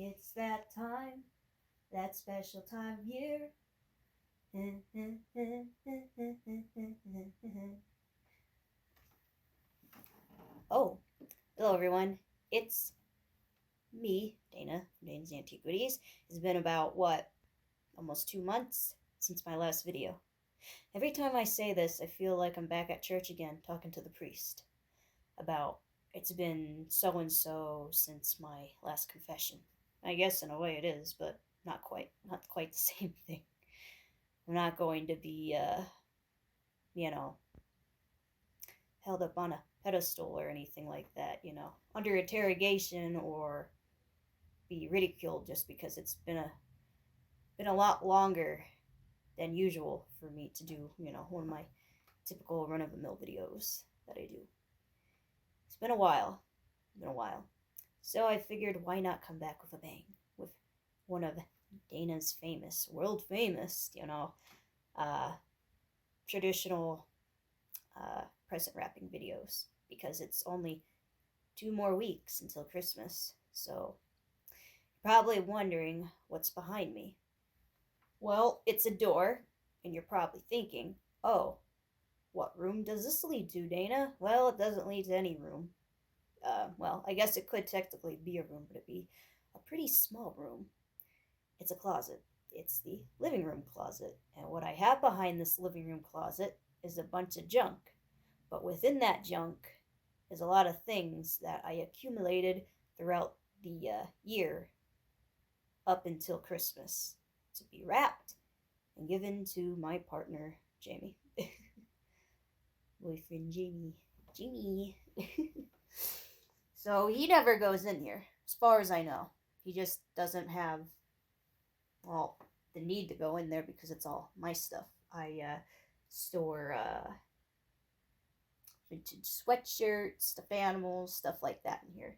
It's that time, that special time of year. Oh, hello everyone. It's me, Dana, from Dana's Antiquities. It's been about, almost 2 months since my last video. Every time I say this, I feel like I'm back at church again talking to the priest about it's been so and so since my last confession. I guess in a way it is, but not quite. Not quite the same thing. I'm not going to be, you know, held up on a pedestal or anything like that, under interrogation or be ridiculed just because it's been a lot longer than usual for me to do, one of my typical run of the mill videos that I do. It's been a while. So I figured why not come back with a bang with one of Dana's famous, world famous, uh, traditional present wrapping videos because it's only 2 more weeks until Christmas. So you're probably wondering what's behind me. Well, it's a door, and you're probably thinking, oh, what room does this lead to, Dana? Well, it doesn't lead to any room. Well, I guess it could technically be a room, but it'd be a pretty small room. It's a closet. It's the living room closet. And what I have behind this living room closet is a bunch of junk. But within that junk is a lot of things that I accumulated throughout the year up until Christmas to be wrapped and given to my partner, Jamie. Boyfriend Jamie. So he never goes in here, as far as I know. He just doesn't have, well, the need to go in there because it's all my stuff. I store vintage sweatshirts, stuffed animals, stuff like that in here.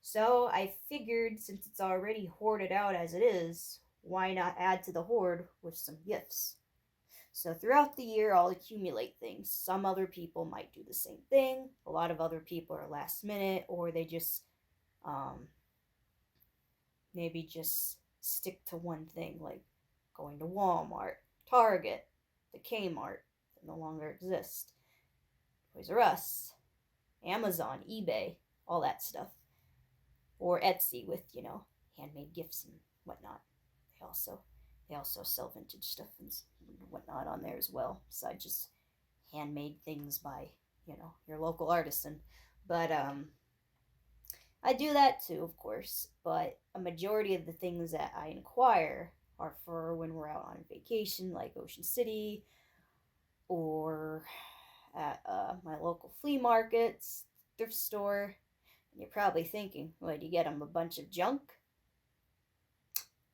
So I figured since it's already hoarded out as it is, why not add to the hoard with some gifts? So throughout the year, I'll accumulate things. Some other people might do the same thing. A lot of other people are last minute, or they just maybe just stick to one thing, like going to Walmart, Target, the Kmart that no longer exist, Toys R Us, Amazon, eBay, all that stuff, or Etsy with handmade gifts and whatnot. They also sell vintage stuff and whatnot on there as well, besides just handmade things by your local artisan. But I do that too, of course. But a majority of the things that I inquire are for when we're out on vacation, like Ocean City, or at my local flea markets, thrift store. And you're probably thinking, well, do you get them a bunch of junk?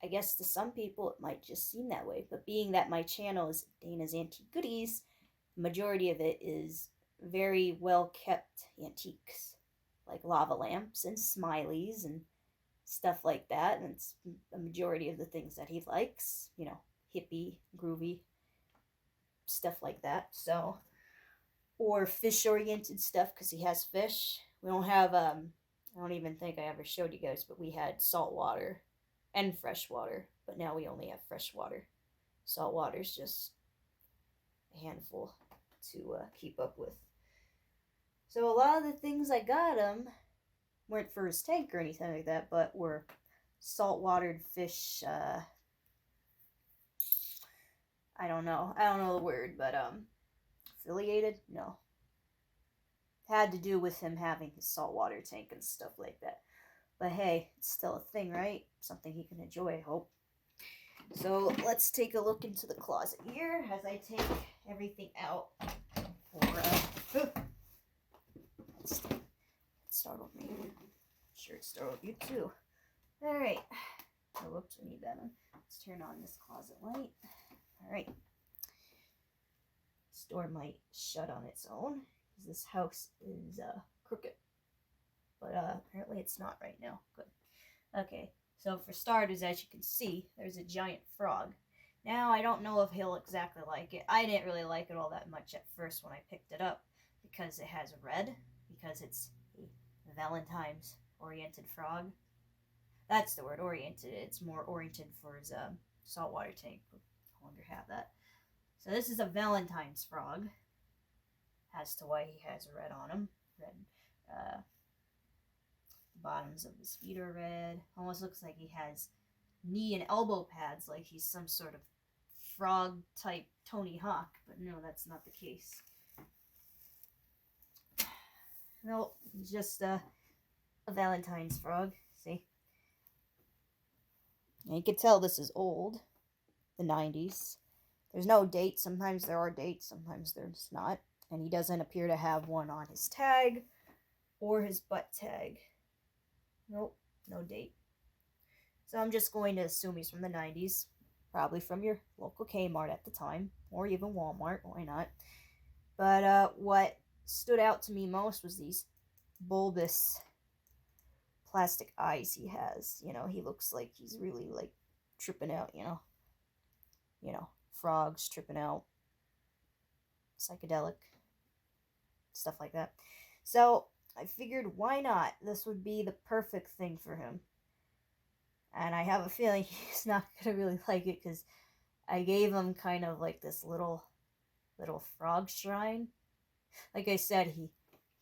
I guess to some people it might just seem that way, but being that my channel is Dana's Antique Goodies, the majority of it is very well kept antiques, like lava lamps and smileys and stuff like that. And it's the majority of the things that he likes, hippie, groovy stuff like that. So, or fish oriented stuff because he has fish. We don't have, I don't even think I ever showed you guys, but we had saltwater and freshwater, but now we only have freshwater. Saltwater's just a handful to keep up with. So a lot of the things I got him weren't for his tank or anything like that, but were saltwatered fish. I don't know the word, but affiliated? No. Had to do with him having his saltwater tank and stuff like that. But hey, it's still a thing, right? Something he can enjoy, I hope. So let's take a look into the closet here as I take everything out. Let's startled me. I'm sure it startled you too. Alright. Oh, whoops, we need that on. Let's turn on this closet light. Alright. This door might shut on its own because this house is crooked. But apparently it's not right now. Good. Okay, so for starters, as you can see, there's a giant frog. Now, I don't know if he'll exactly like it. I didn't really like it all that much at first when I picked it up because it has red, because it's a Valentine's oriented frog. That's the word, oriented. It's more oriented for his saltwater tank. No longer have that. So this is a Valentine's frog. As to why he has red on him. Red. The bottoms of his feet are red. Almost looks like he has knee and elbow pads, like he's some sort of frog type Tony Hawk. But no, that's not the case. No, just a Valentine's frog. See? And you can tell this is old. The 90s. There's no date. Sometimes there are dates, sometimes there's not. And he doesn't appear to have one on his tag or his butt tag. Nope, no date. So I'm just going to assume he's from the 90s. Probably from your local Kmart at the time. Or even Walmart, why not? But what stood out to me most was these bulbous plastic eyes he has. You know, he looks like he's really like tripping out, you know. You know, frogs tripping out. Psychedelic. Stuff like that. So I figured, why not? This would be the perfect thing for him. And I have a feeling he's not going to really like it because I gave him kind of like this little frog shrine. Like I said, he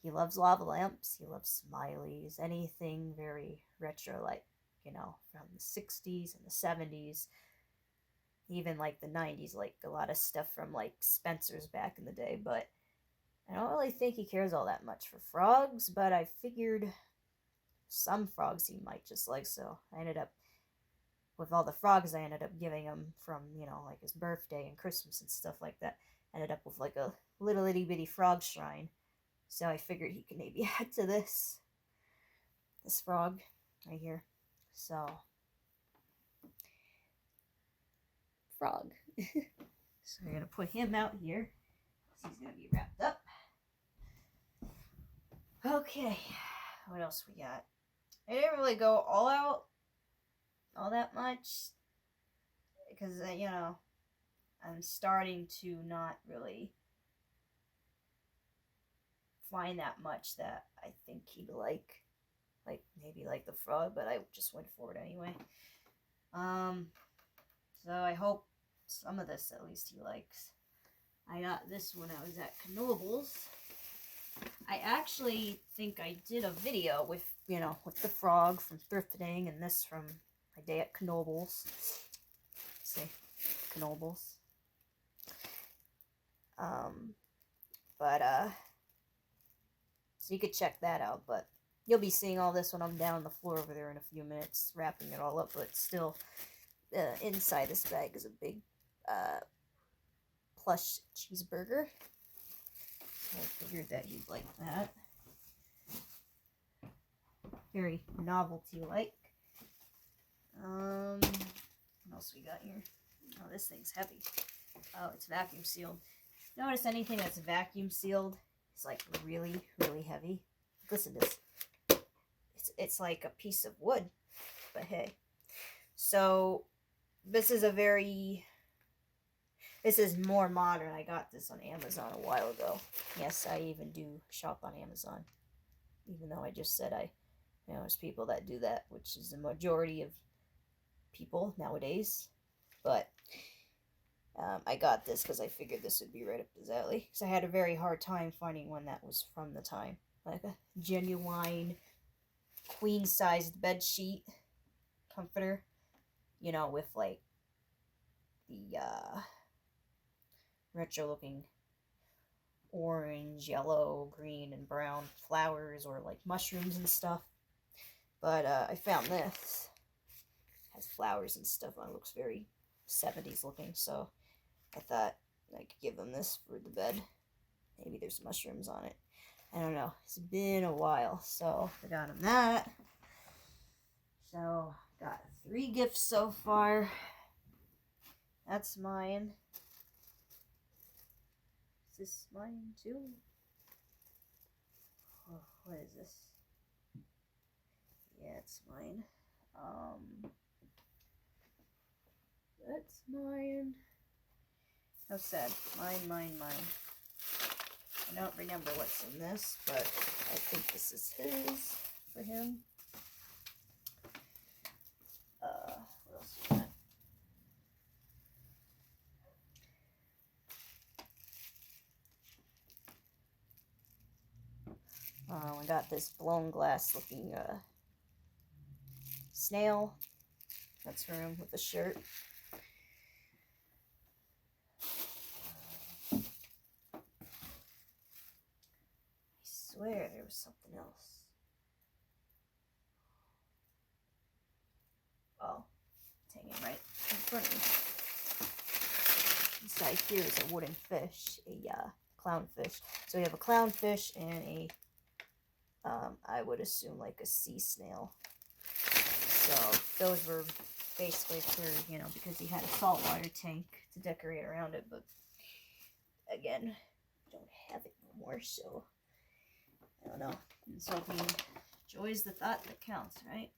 loves lava lamps. He loves smileys. Anything very retro, like, you know, from the 60s and the 70s. Even like the 90s, like a lot of stuff from like Spencer's back in the day. But I don't really think he cares all that much for frogs. But I figured some frogs he might just like. So I ended up, with all the frogs I ended up giving him from, you know, like his birthday and Christmas and stuff like that, ended up with like a little itty bitty frog shrine. So I figured he could maybe add to this frog right here. So, frog. So we're gonna put him out here. So he's gonna be wrapped up. Okay, what else we got? I didn't really go all out all that much because you know, I'm starting to not really find that much that I think he'd like maybe like the frog, but I just went for it anyway. So I hope some of this at least he likes. I got this when I was at Knoebels. I actually think I did a video with, you know, with the frog from thrifting and this from my day at Knoebels. See, Knoebels. So you could check that out, but you'll be seeing all this when I'm down on the floor over there in a few minutes, wrapping it all up, but still, inside this bag is a big, plush cheeseburger. So I figured that he'd like that. Very novelty-like. What else we got here? Oh, this thing's heavy. Oh, it's vacuum sealed. Notice anything that's vacuum sealed is like really, really heavy. Listen to this. It's like a piece of wood, but hey. So this is more modern. I got this on Amazon a while ago. Yes, I even do shop on Amazon, even though I just said there's people that do that, which is the majority of people nowadays. But I got this because I figured this would be right up his alley. Because I had a very hard time finding one that was from the time. Like a genuine queen-sized bed sheet comforter. You know, with like the retro-looking orange, yellow, green, and brown flowers or like mushrooms and stuff. But I found this. It has flowers and stuff on it. Looks very 70s looking, so I thought I could give him this for the bed. Maybe there's mushrooms on it. I don't know. It's been a while, so I got him that. So, got 3 gifts so far. That's mine. Is this mine too? Oh, what is this? Yeah, it's mine. That's mine. How sad. Mine. I don't remember what's in this, but I think this is his for him. We got this blown glass looking snail. That's for him with the shirt. I swear there was something else. Oh, it's hanging right in front of me. This guy here is a wooden fish, a clownfish. So we have a clownfish and a, I would assume like a sea snail. So those were basically for, you know, because he had a saltwater tank to decorate around it, but again, don't have it anymore, so I don't know. And so he enjoys the thought that counts, right?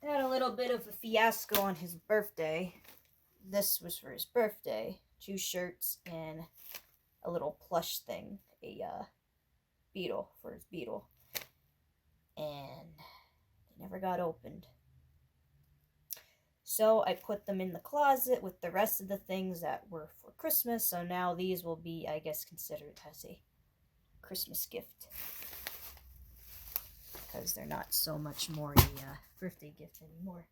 Had a little bit of a fiasco on his birthday. This was for his birthday. 2 shirts and a little plush thing, a beetle for his beetle. And they never got opened. So I put them in the closet with the rest of the things that were for Christmas. So now these will be, I guess, considered as a Christmas gift. Because they're not so much more a birthday gift anymore.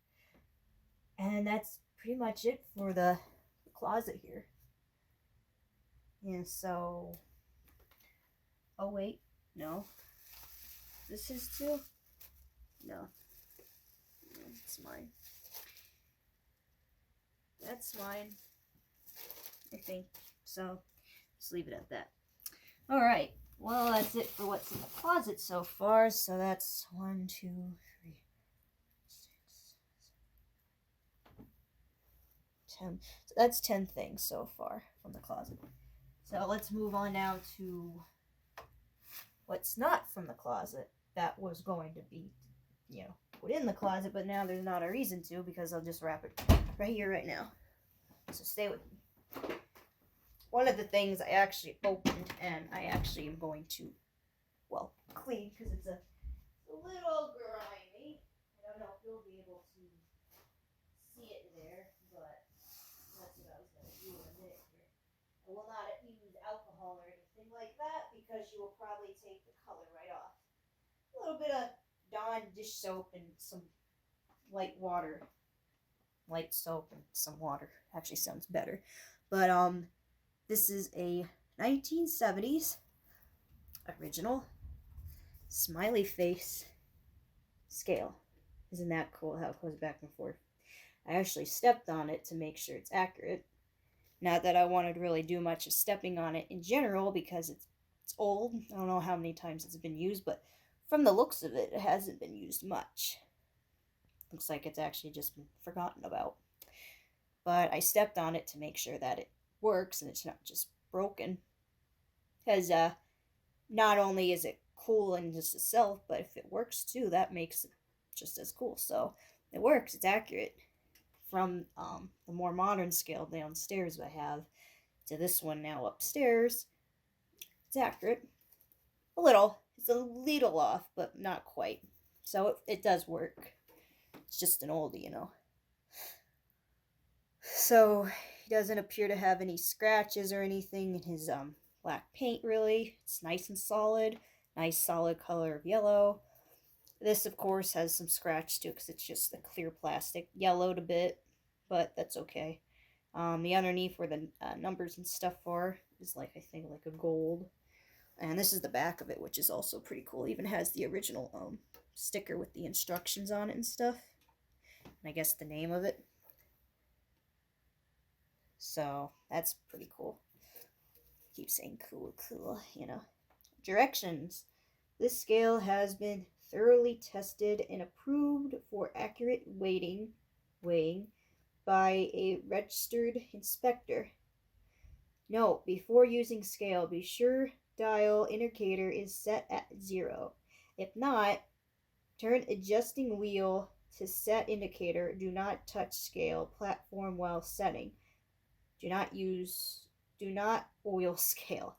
And that's pretty much it for the closet here. Yeah, so... Oh, wait. No. This is too? No. It's mine. That's mine. I think. So, just leave it at that. Alright. Well, that's it for what's in the closet so far. So that's 1, 2, 3, 6, 7, 10. So that's 10 things so far from the closet. So let's move on now to what's not from the closet that was going to be, you know, put in the closet, but now there's not a reason to because I'll just wrap it right here, right now. So stay with me. One of the things I actually opened and I actually am going to, well, clean because it's a little grimy. I don't know if you'll be able to see it there, but that's what I was going to do in a minute here. I will not use alcohol or anything like that because you will probably take the color right off. A little bit of Dawn dish soap and some light water. Light soap and some water actually sounds better. But this is a 1970s original smiley face scale. Isn't that cool how it goes back and forth? I actually stepped on it to make sure it's accurate. Not that I wanted to really do much of stepping on it in general because it's old. I don't know how many times it's been used, but from the looks of it, it hasn't been used much. Looks like it's actually just been forgotten about. But I stepped on it to make sure that it works and it's not just broken. Because not only is it cool in just itself, but if it works too, that makes it just as cool. So it works, it's accurate. From the more modern scale downstairs I have to this one now upstairs, it's accurate. A little. It's a little off, but not quite. So it does work. It's just an oldie, you know. So he doesn't appear to have any scratches or anything in his black paint, really. It's nice and solid. Nice solid color of yellow. This, of course, has some scratch too because it's just the clear plastic. Yellowed a bit, but that's okay. The underneath where the numbers and stuff are is like, I think, like a gold. And this is the back of it, which is also pretty cool. It even has the original sticker with the instructions on it and stuff. And I guess the name of it. So that's pretty cool. Keep saying cool, you know. Directions. This scale has been thoroughly tested and approved for accurate weighing by a registered inspector. Note, before using scale, be sure dial indicator is set at 0. If not, turn adjusting wheel to set indicator. Do not touch scale platform while setting. Do not oil scale.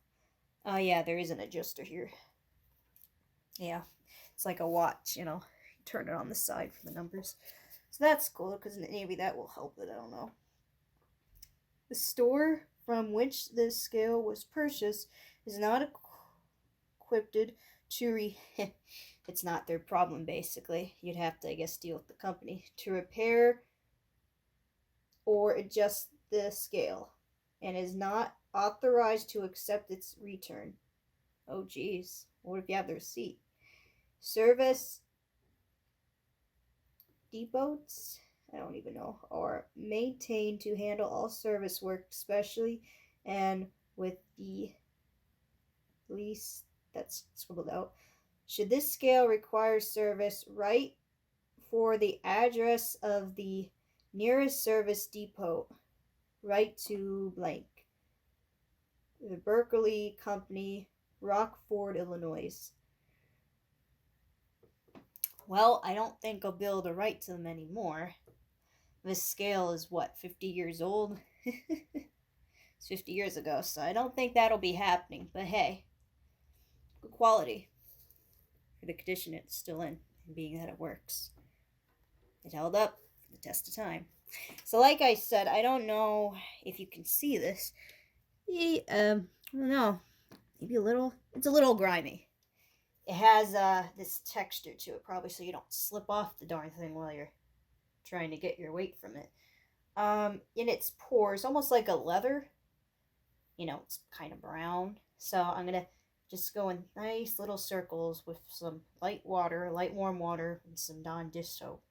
Oh yeah, there is an adjuster here. Yeah, it's like a watch, you know. You turn it on the side for the numbers. So that's cool, because maybe that will help it, I don't know. The store from which this scale was purchased is not equipped to it's not their problem, basically. You'd have to, I guess, deal with the company to repair or adjust the scale, and is not authorized to accept its return. Oh, geez. What if you have the receipt? Service depots, I don't even know, are maintained to handle all service work, especially and with the least that's scribbled out. Should this scale require service, write for the address of the nearest service depot. Write to blank. The Berkeley Company, Rockford, Illinois. Well, I don't think I'll be able to write to them anymore. This scale is what, 50 years old? It's 50 years ago, so I don't think that'll be happening. But hey, good quality for the condition it's still in, and being that it works. It held up for the test of time. So like I said, I don't know if you can see this. I don't know. Maybe a little. It's a little grimy. It has this texture to it, probably so you don't slip off the darn thing while you're trying to get your weight from it. In its pores, almost like a leather. You know, it's kind of brown. So I'm going to just go in nice little circles with some light warm water, and some Dawn dish soap.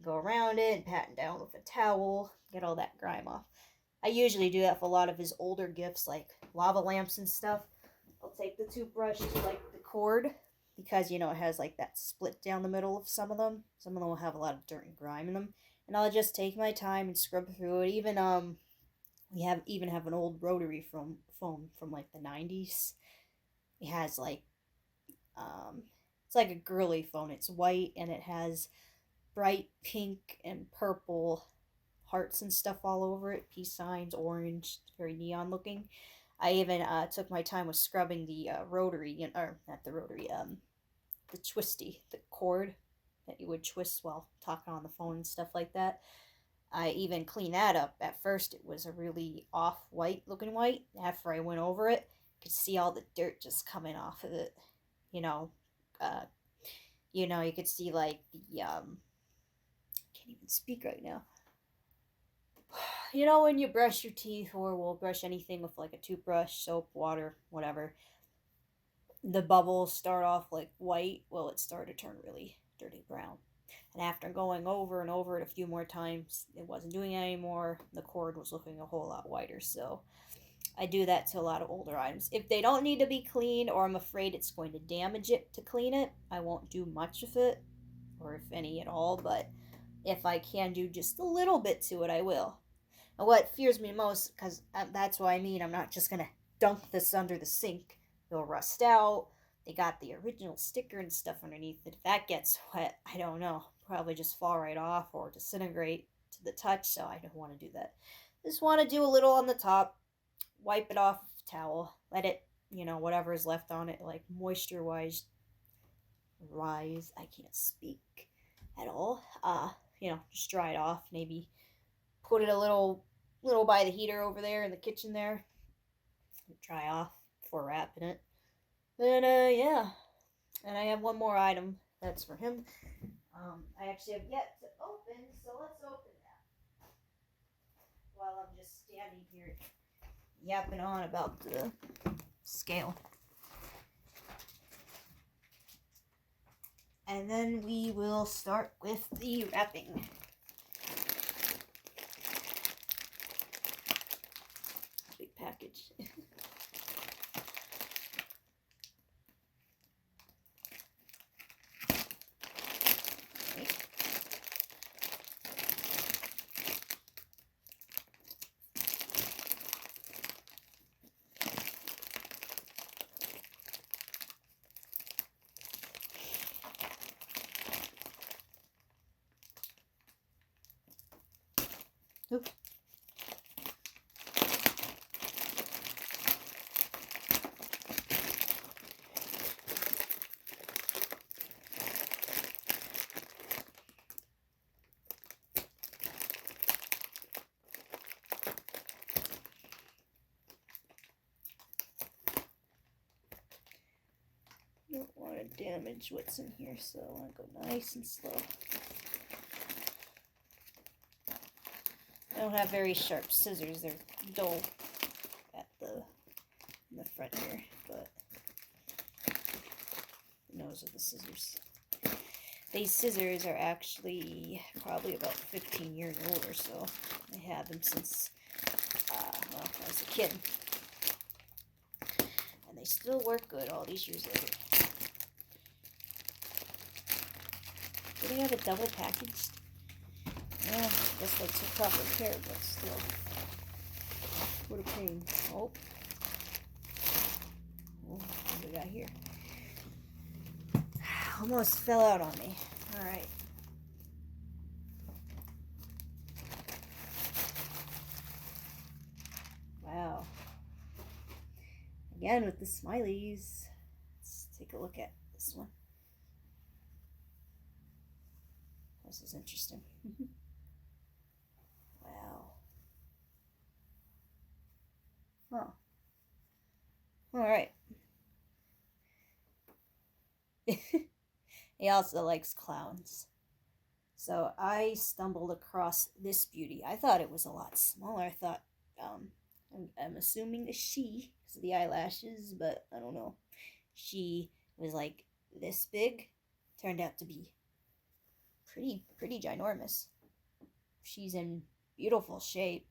Go around it and pat it down with a towel, get all that grime off. I usually do that for a lot of his older gifts, like lava lamps and stuff. I'll take the toothbrush to like the cord, because you know it has like that split down the middle of some of them. Some of them will have a lot of dirt and grime in them, and I'll just take my time and scrub through it. Even we have an old rotary phone from like the 90s. It has like it's like a girly phone. It's white and it has bright pink and purple hearts and stuff all over it, peace signs, orange, very neon looking. I even took my time with scrubbing the rotary, or not the rotary, the twisty, the cord that you would twist while talking on the phone and stuff like that. I even cleaned that up. At first, it was a really off-white looking white. After I went over it, I could see all the dirt just coming off of it. You know, you could see like the can't even speak right now. You know, when you brush your teeth or will brush anything with like a toothbrush, soap, water, whatever, the bubbles start off like white. Well, it started to turn really dirty brown. And after going over and over it a few more times, it wasn't doing it anymore. The cord was looking a whole lot whiter. So I do that to a lot of older items. If they don't need to be cleaned, or I'm afraid it's going to damage it to clean it, I won't do much of it, or if any at all. But if I can do just a little bit to it, I will. And what fears me most, because that's what I mean, I'm not just going to dunk this under the sink. It'll rust out. They got the original sticker and stuff underneath it. If that gets wet, I don't know. Probably just fall right off or disintegrate to the touch, so I don't want to do that. Just want to do a little on the top. Wipe it off with a towel. Let it, whatever is left on it, like moisture-wise, rise. I can't speak at all. Just dry it off. Maybe put it a little by the heater over there in the kitchen there. Dry off before wrapping it. Then, yeah. And I have one more item that's for him. I actually have yet to open, so let's open that. While I'm just standing here yapping on about the scale. And then we will start with the wrapping. Big package. Oop. to damage what's in here, so I want to go nice and slow. I don't have very sharp scissors. They're dull at in the front here, but the nose of the scissors. These scissors are actually probably about 15 years old or so. I have them since, well, I was a kid. And they still work good all these years later. Do they have a double packaged? Yeah, I guess they took proper care, but still. What a pain. Oh, what do we got here? Almost fell out on me. Alright. Wow. Again with the smileys. Let's take a look at this one. This is interesting. Wow. Huh. Alright. He also likes clowns. So I stumbled across this beauty. I thought it was a lot smaller. I thought, I'm assuming a she because of the eyelashes, but I don't know. She was like this big. Turned out to be pretty ginormous. She's in beautiful shape.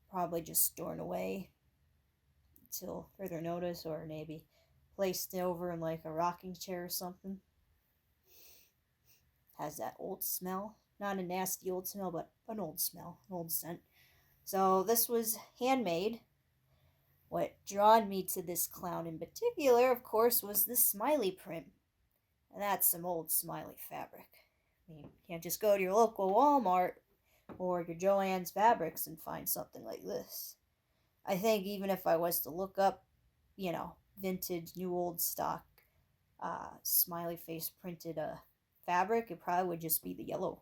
Probably just stored away until further notice, or maybe placed over in like a rocking chair or something. Has that old smell. Not a nasty old smell, but an old smell, an old scent. So this was handmade. What drawn me to this clown in particular, of course, was the smiley print. And that's some old smiley fabric. I mean, you can't just go to your local Walmart or your Joann's Fabrics and find something like this. I think even if I was to look up, vintage, new old stock, smiley face printed fabric, it probably would just be the yellow,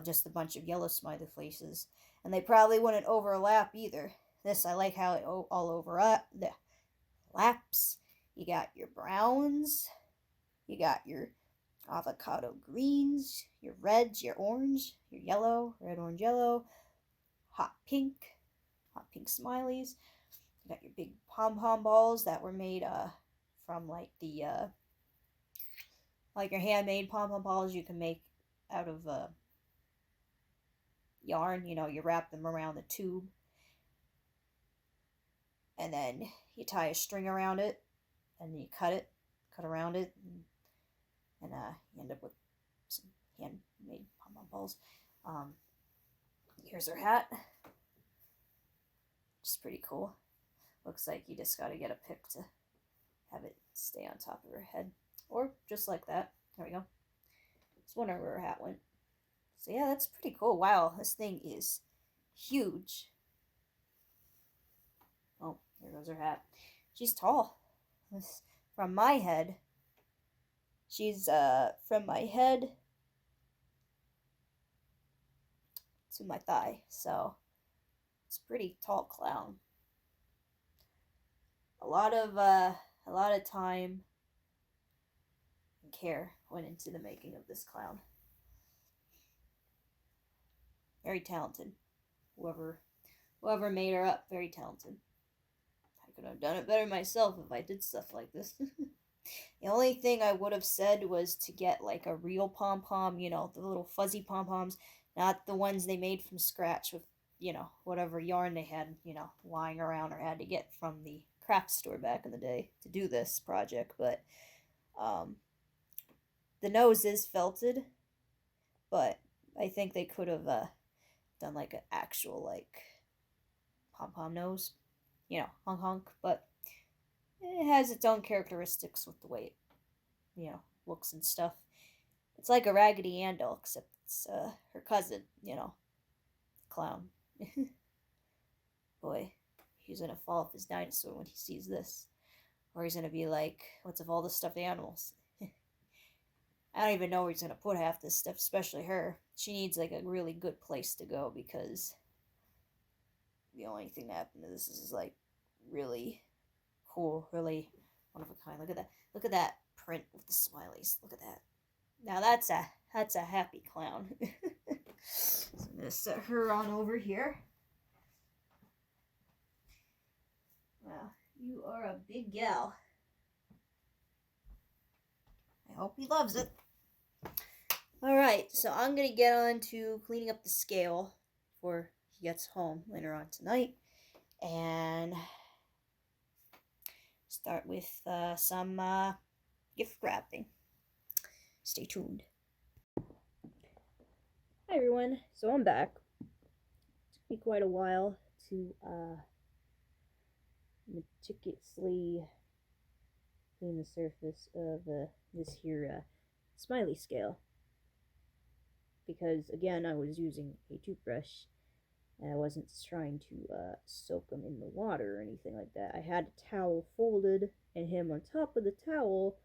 just a bunch of yellow smiley faces, and they probably wouldn't overlap either. This, I like how it all over the laps. You got your browns, you got your avocado greens, your reds, your orange, your yellow, red, orange, yellow, hot pink smileys. You got your big pom-pom balls that were made from like the like your handmade pom-pom balls you can make out of yarn. You wrap them around the tube and then you tie a string around it and you cut around it, and you end up with some handmade pom-pom balls. Here's her hat. Just pretty cool. Looks like you just gotta get a pick to have it stay on top of her head. Or just like that. There we go. Just wondering where her hat went. So yeah, that's pretty cool. Wow, this thing is huge. Oh, there goes her hat. She's tall. From my head. She's from my head to my thigh. So it's a pretty tall clown. A lot of time and care went into the making of this clown. Very talented. Whoever made her up, very talented. I could have done it better myself if I did stuff like this. The only thing I would have said was to get like a real pom-pom, the little fuzzy pom-poms, not the ones they made from scratch with, whatever yarn they had, lying around or had to get from the craft store back in the day to do this project. But the nose is felted, but I think they could have done like an actual like pom-pom nose, honk, but it has its own characteristics with the way it, looks and stuff. It's like a Raggedy Ann doll, except it's her cousin, clown. Boy, he's gonna fall off his dinosaur when he sees this. Or he's gonna be like, what's of all the stuffed animals? I don't even know where he's gonna put half this stuff, especially her. She needs like a really good place to go, because the only thing that happened to this is like really cool, really one of a kind. Look at that print with the smileys. Look at that. Now that's a happy clown. So I'm gonna set her on over here. Wow, you are a big gal. I hope he loves it. Alright, so I'm gonna get on to cleaning up the scale before he gets home later on tonight. And start with some gift wrapping. Stay tuned. Hi everyone, so I'm back. It took me quite a while to meticulously clean the surface of this here smiley scale, because again I was using a toothbrush and I wasn't trying to soak them in the water or anything like that. I had a towel folded and him on top of the towel,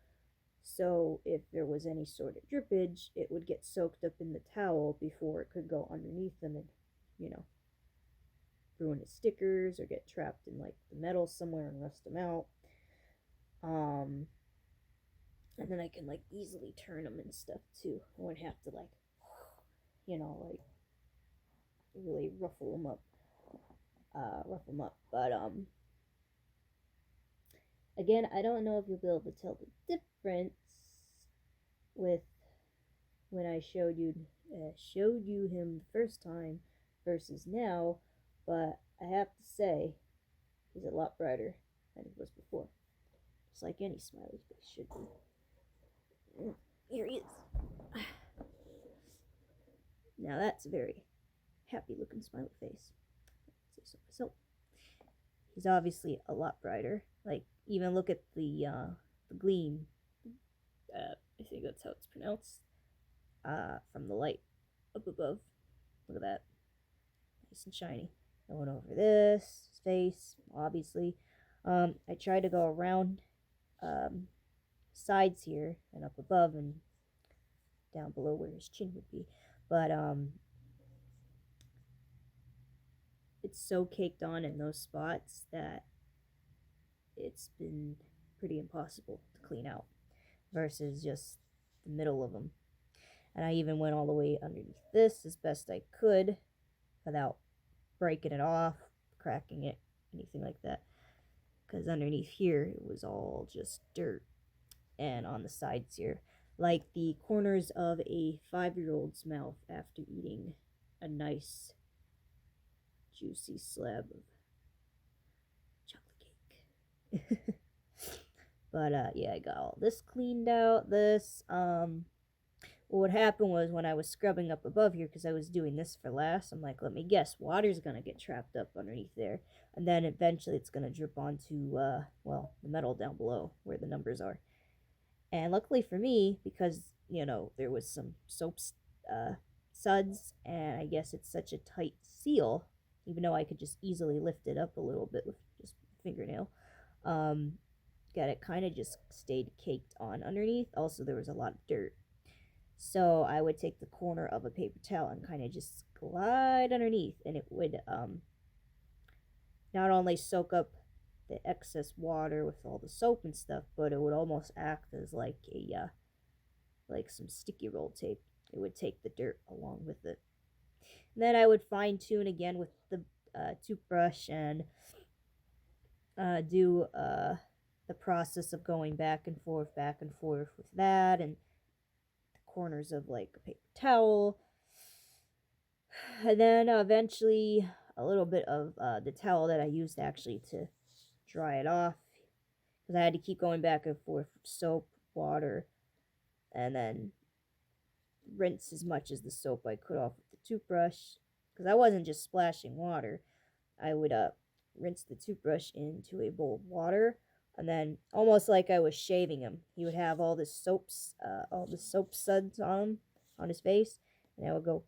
so if there was any sort of drippage, it would get soaked up in the towel before it could go underneath them and, you know, ruin his stickers or get trapped in like the metal somewhere and rust them out. And then I can like easily turn them and stuff too. I wouldn't have to like, you know, like really ruffle them up. But again, I don't know if you'll be able to tell the difference with when I showed you him the first time versus now, but I have to say he's a lot brighter than he was before. Just like any smiley face should be. Here he is. Now that's a very happy looking smiley face. Say so myself. He's obviously a lot brighter. Like, even look at the gleam. I think that's how it's pronounced. From the light up above. Look at that. Nice and shiny. Going over this, his face, obviously. I tried to go around sides here and up above and down below where his chin would be. But it's so caked on in those spots that it's been pretty impossible to clean out versus just the middle of them. And I even went all the way underneath this as best I could without breaking it off, cracking it, anything like that, because underneath here it was all just dirt. And on the sides here, like the corners of a 5-year-old's mouth after eating a nice juicy slab of chocolate cake. But yeah, I got all this cleaned out. What happened was when I was scrubbing up above here, because I was doing this for last, I'm like, let me guess, water's gonna get trapped up underneath there, and then eventually it's gonna drip onto well, the metal down below where the numbers are. And luckily for me, because, you know, there was some soap suds, and I guess it's such a tight seal, even though I could just easily lift it up a little bit with just a fingernail, that it kind of just stayed caked on underneath. Also, there was a lot of dirt. So I would take the corner of a paper towel and kind of just glide underneath, and it would not only soak up the excess water with all the soap and stuff, but it would almost act as like a like some sticky roll tape. It would take the dirt along with it. And then I would fine tune again with the toothbrush and do the process of going back and forth with that, and the corners of like a paper towel. And then eventually a little bit of the towel that I used actually to dry it off, because I had to keep going back and forth with soap, water, and then rinse as much as the soap I could off with the toothbrush, because I wasn't just splashing water. I would rinse the toothbrush into a bowl of water, and then almost like I was shaving him. He would have all the soap suds on him, on his face, and I would go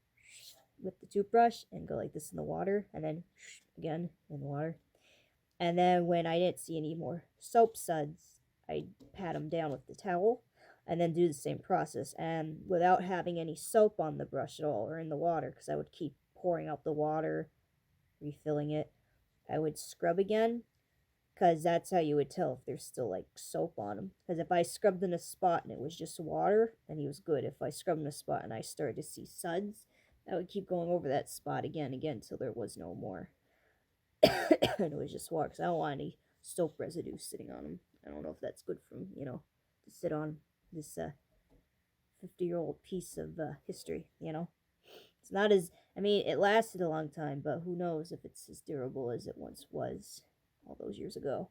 with the toothbrush and go like this in the water, and then again in the water. And then when I didn't see any more soap suds, I'd pat them down with the towel and then do the same process. And without having any soap on the brush at all or in the water, because I would keep pouring out the water, refilling it, I would scrub again. because that's how you would tell if there's still like soap on him. Because if I scrubbed in a spot and it was just water, then he was good. If I scrubbed in a spot and I started to see suds, I would keep going over that spot again until there was no more. And it was just water, because I don't want any soap residue sitting on him. I don't know if that's good for him, to sit on this 50-year-old piece of history, It's not as, it lasted a long time, but who knows if it's as durable as it once was all those years ago.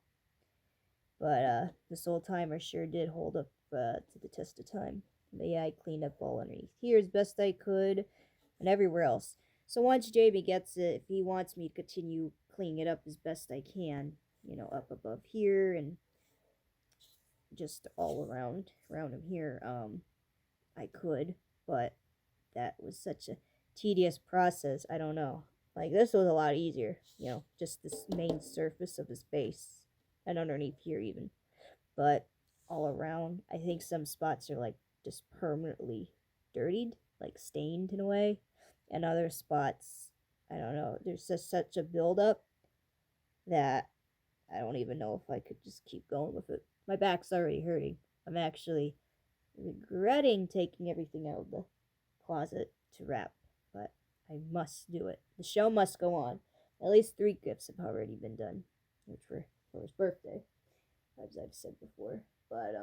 But this old timer sure did hold up to the test of time. But yeah, I cleaned up all underneath here as best I could, and everywhere else. So once Jamie gets it, if he wants me to continue cleaning it up as best I can, up above here and just all around him here, I could, but that was such a tedious process. I don't know. Like, this was a lot easier, just this main surface of his face, and underneath here even. But all around, I think some spots are like just permanently dirtied, like stained in a way, and other spots, I don't know, there's just such a buildup that I don't even know if I could just keep going with it. My back's already hurting. I'm actually regretting taking everything out of the closet to wrap, but I must do it. The show must go on. At least 3 gifts have already been done, which were for his birthday, as I've said before. But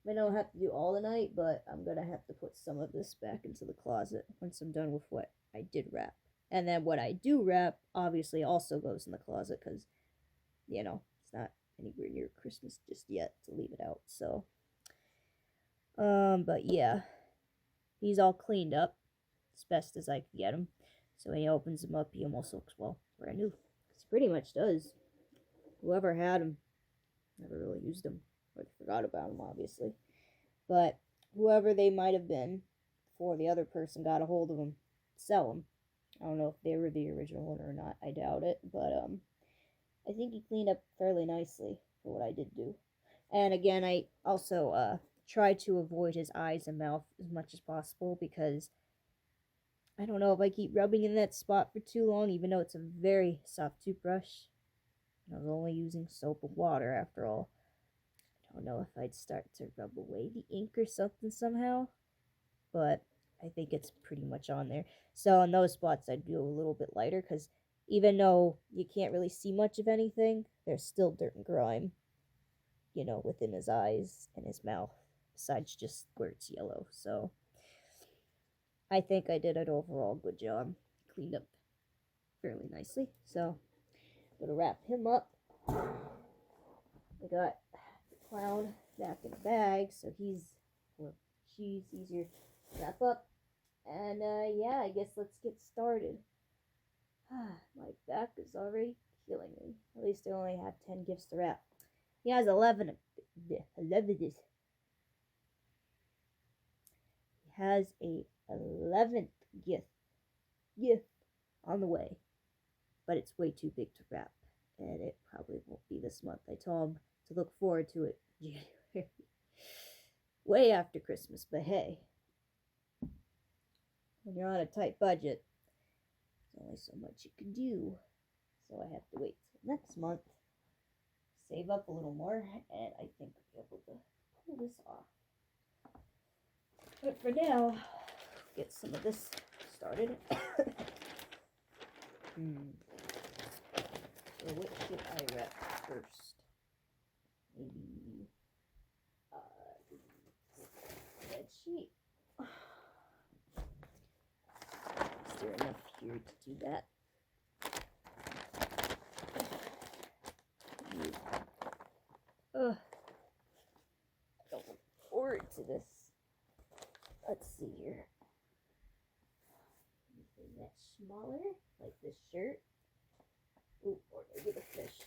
I don't have to do all the night, but I'm gonna have to put some of this back into the closet once I'm done with what I did wrap. And then what I do wrap obviously also goes in the closet, because it's not anywhere near Christmas just yet to leave it out. So but yeah, he's all cleaned up as best as I could get him. So when he opens them up, he almost looks, well, brand new. Because he pretty much does. Whoever had him never really used them, or forgot about them, obviously. But whoever they might have been before the other person got a hold of them, sell them. I don't know if they were the original one or not. I doubt it. But I think he cleaned up fairly nicely for what I did do. And again, I also try to avoid his eyes and mouth as much as possible, because I don't know, if I keep rubbing in that spot for too long, even though it's a very soft toothbrush, I was only using soap and water after all. I don't know if I'd start to rub away the ink or something somehow, but I think it's pretty much on there. So on those spots, I'd go a little bit lighter, because even though you can't really see much of anything, there's still dirt and grime, within his eyes and his mouth, besides just where it's yellow. So I think I did an overall good job. Cleaned up fairly nicely. So I'm gonna wrap him up. I got the clown back in the bag, so she's easier to wrap up. And yeah, I guess let's get started. My back is already killing me. At least I only have 10 gifts to wrap. He has 11. He has a 11th gift on the way, but it's way too big to wrap, and it probably won't be this month. I told him to look forward to it January, way after Christmas. But hey, when you're on a tight budget, there's only so much you can do. So I have to wait till next month, save up a little more, and I think I'll be able to pull this off. But for now, get some of this started. So what should I wrap first? Maybe bed sheet. Is there enough here to do that? I don't look forward to this. Let's see here. Anything that's smaller, like this shirt. Ooh, or maybe the fish.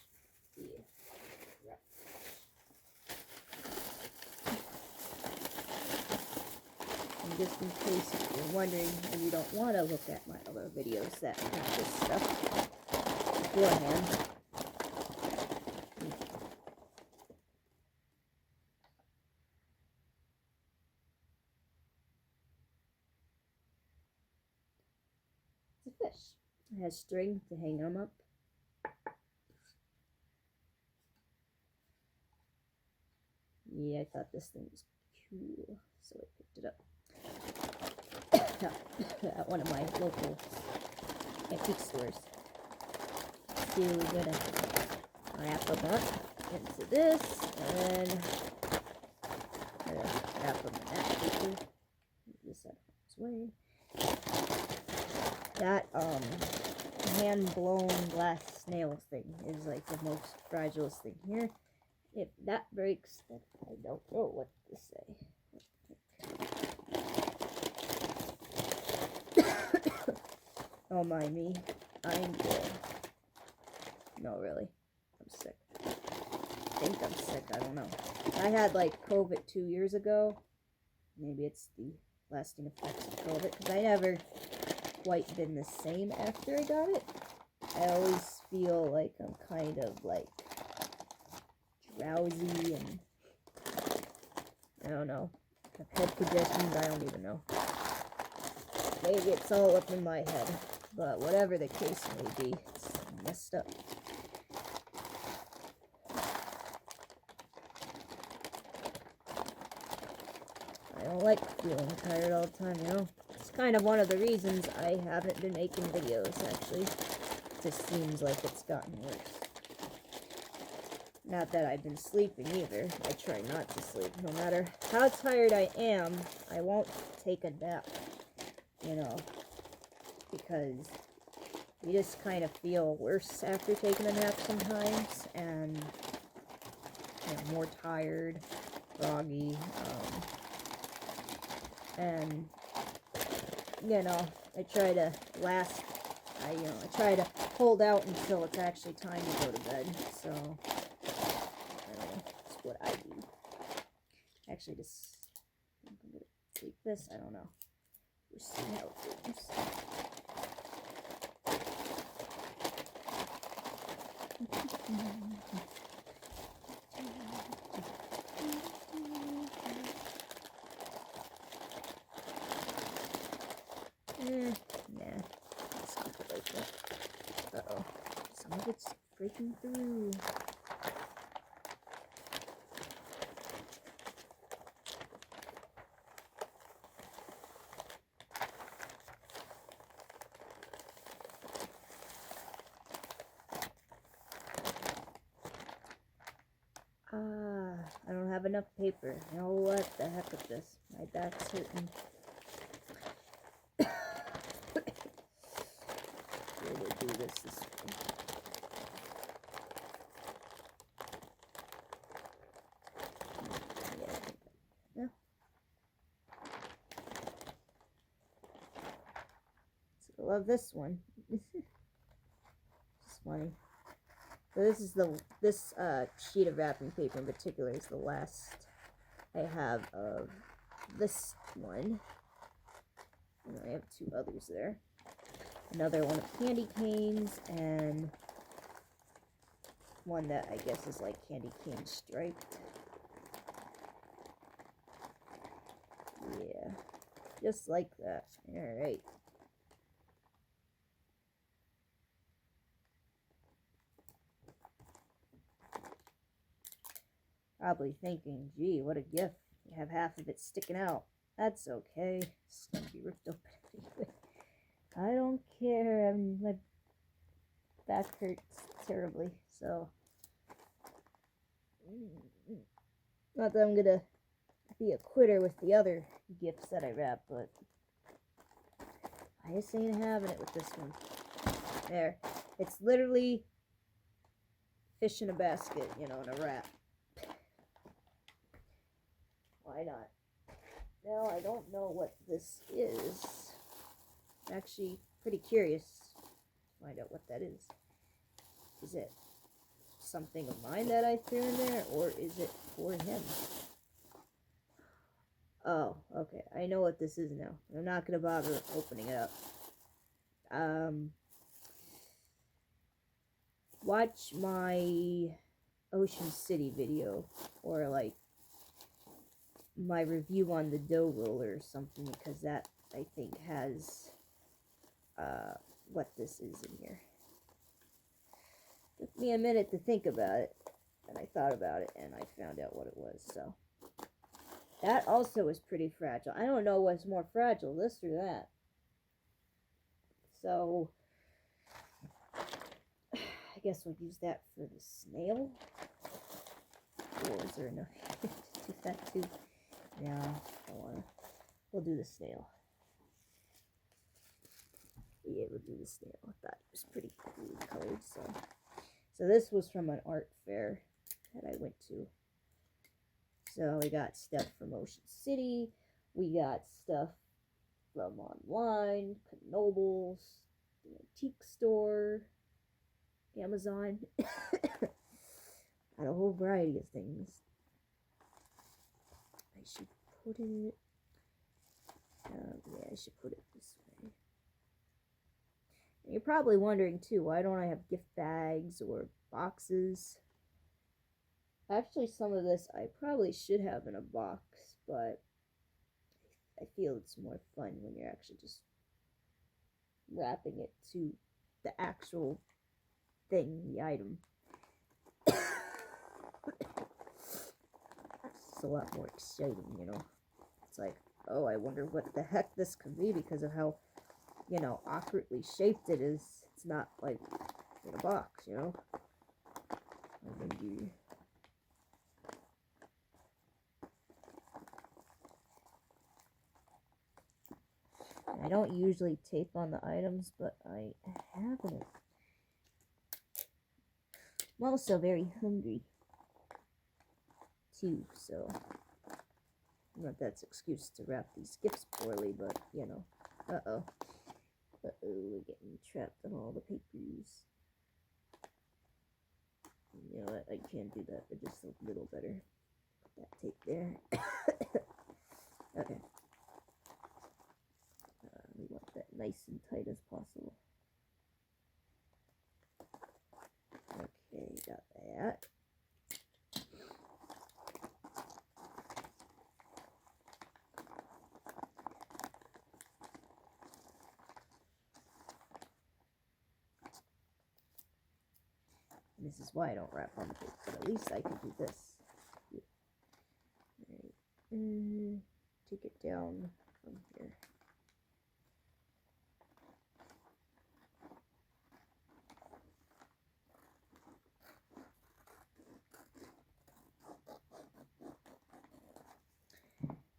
Yeah. And just in case if you're wondering and you don't want to look at my other videos that have this stuff beforehand, it's a fish. It has string to hang them up. Yeah, I thought this thing was cool, so I picked it up at one of my local antique stores. So we're gonna wrap them up into this, and then wrap them in that paper. Move this out of its way. That hand blown glass snail thing is like the most fragilest thing here. If that breaks, then I don't know what to say. Don't mind me. I'm good. No, really. I'm sick. I think I'm sick. I don't know. I had like COVID 2 years ago. Maybe it's the lasting effects of COVID, because I never quite been the same after I got it. I always feel like I'm kind of like drowsy and I don't know. Head congestion, I don't even know. Maybe it's all up in my head, but whatever the case may be, it's messed up. I don't like feeling tired all the time, you know? It's kind of one of the reasons I haven't been making videos, actually. It just seems like it's gotten worse. Not that I've been sleeping either. I try not to sleep. No matter how tired I am, I won't take a nap, you know, because you just kind of feel worse after taking a nap sometimes, and, you know, more tired, groggy, and, you know, I try to I try to hold out until it's actually time to go to bed, so, I don't know, that's what I do. Actually, just, I think I'm gonna take this, I don't know, we'll see how it goes. Nah, let's keep it like that. Uh-oh, some of it's breaking through. I don't have enough paper. You know what? The heck with this. My back's hurting. We'll do this way. Yeah. So I love this one. It's funny. So this sheet of wrapping paper in particular is the last I have of this one. And I have 2 others there. Another one of candy canes, and one that I guess is like candy cane striped. Yeah, just like that. Alright. Probably thinking, gee, what a gift. You have half of it sticking out. That's okay. It's gonna be ripped open anyway. I don't care. My back hurts terribly, so. Not that I'm gonna be a quitter with the other gifts that I wrap, but I just ain't having it with this one. There. It's literally fish in a basket, you know, in a wrap. Why not? Now, I don't know what this is. I'm actually pretty curious to find out what that is. Is it something of mine that I threw in there, or is it for him? Oh, okay. I know what this is now. I'm not going to bother opening it up. Watch my Ocean City video, or like my review on the dough roller or something, because that I think has what this is in here. Took me a minute to think about it, and I thought about it, and I found out what it was, so That also is pretty fragile. I don't know what's more fragile, this or that. So, I guess we'll use that for the snail. Or is there enough to do that too? Yeah, I don't wanna. We'll do the snail. Yeah, we'll do the snail. I thought it was pretty cool colored, so this was from an art fair that I went to. So we got stuff from Ocean City. We got stuff from online, Knoebels, the antique store, Amazon. Got a whole variety of things. I should put it. Yeah, I should put it this way. And you're probably wondering too, why don't I have gift bags or boxes? Actually, some of this I probably should have in a box, but I feel it's more fun when you're actually just wrapping it to the actual thing, the item. It's a lot more exciting, you know. It's like, oh, I wonder what the heck this could be because of how, you know, awkwardly shaped it is. It's not like in a box, you know. I don't usually tape on the items, but I haven't. I'm also very hungry too, so not that's excuse to wrap these gifts poorly, but you know. Uh-oh, we're getting trapped on all the papers. You know what, I can't do that, but just a little better. Put that tape there. Okay. We want that nice and tight as possible. Okay, got that. And this is why I don't wrap on tape, but at least I can do this. Alright, take it down from here.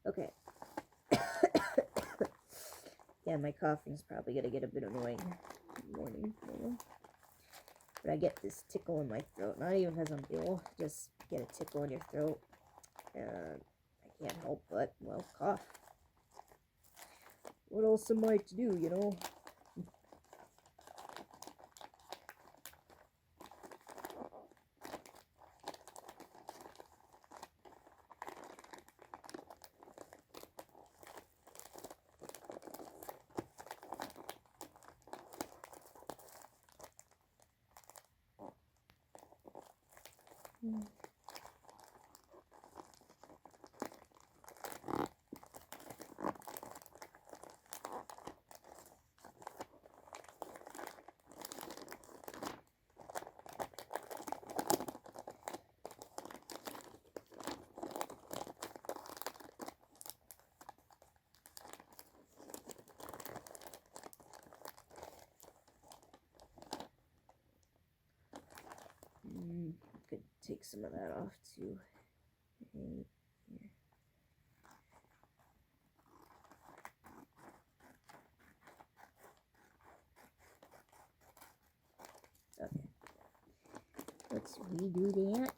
Okay. Yeah, my coughing's probably gonna get a bit annoying in the morning. But I get this tickle in my throat. Not even because I'm ill, just get a tickle in your throat. And I can't help but, well, cough. What else am I to do, you know? Could take some of that off too. Right here. Okay. Let's redo that.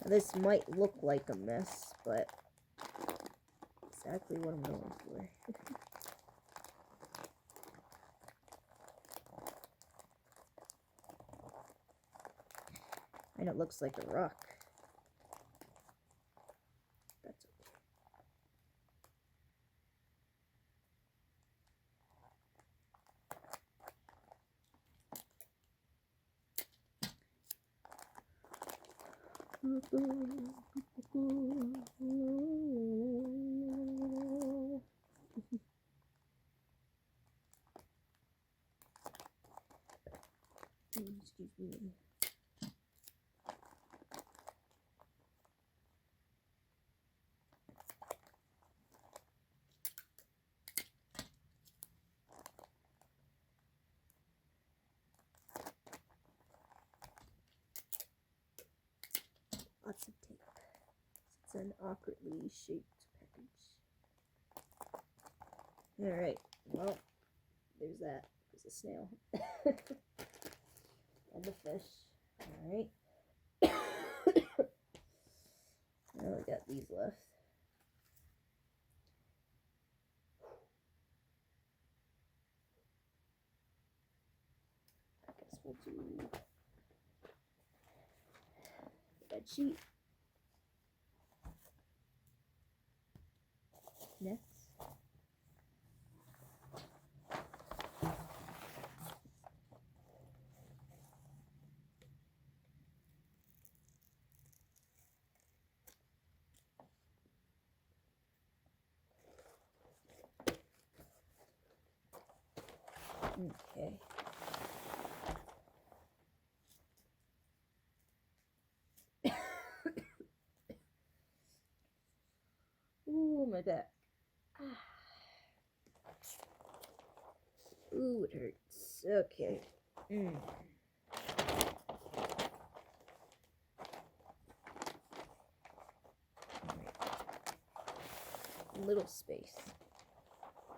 This might look like a mess, but exactly what I'm going for. And it looks like a rock. Excuse me. Lots of tape. It's an awkwardly shaped package. Alright, well, there's that. There's a snail. And the fish. Alright. Now we got these left. I guess we'll do bed sheet next. Okay. Ooh, my back. Ooh, it hurts. Okay. Little space.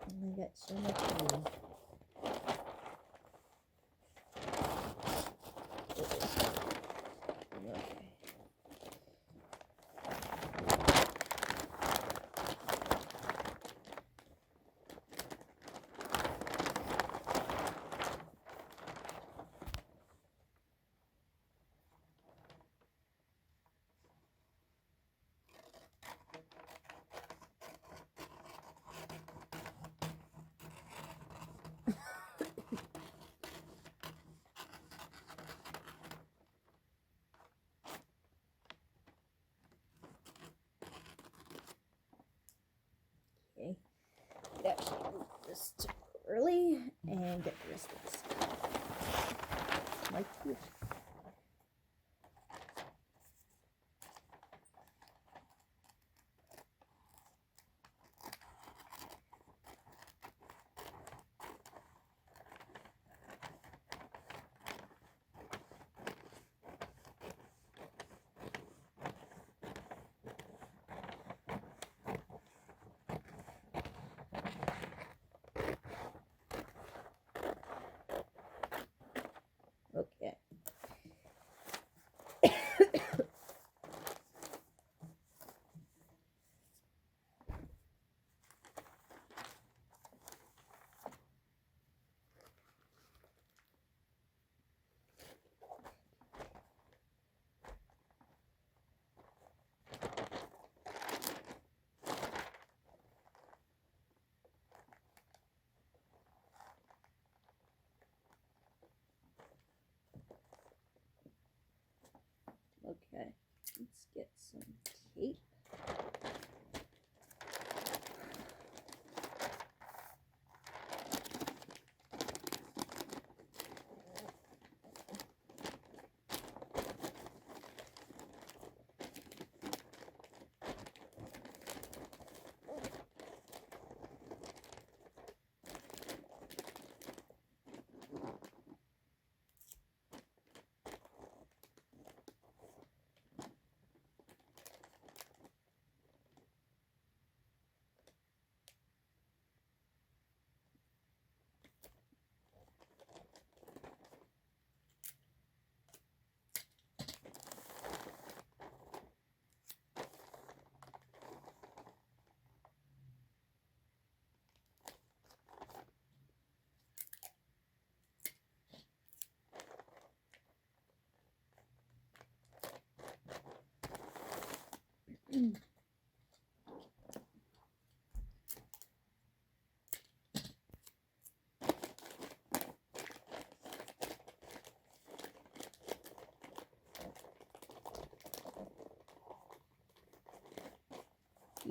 And I got so much room. Okay. Okay. Could actually move this to early and get the rest of this. Like this. Okay.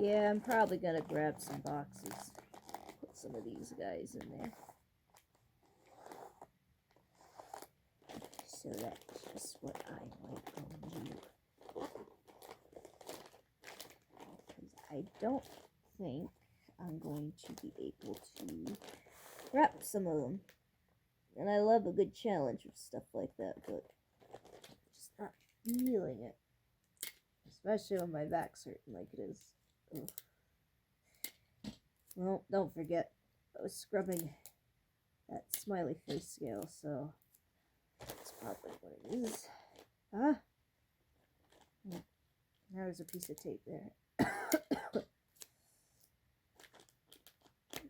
Yeah, I'm probably gonna grab some boxes. Put some of these guys in there. So that's just what I might gonna do. Because I don't think I'm going to be able to wrap some of them. And I love a good challenge with stuff like that, but just not feeling it. Especially when my back's hurting like it is. Ugh. Well, don't forget, I was scrubbing that smiley face scale, so that's probably what it is. Ah! Now there's a piece of tape there.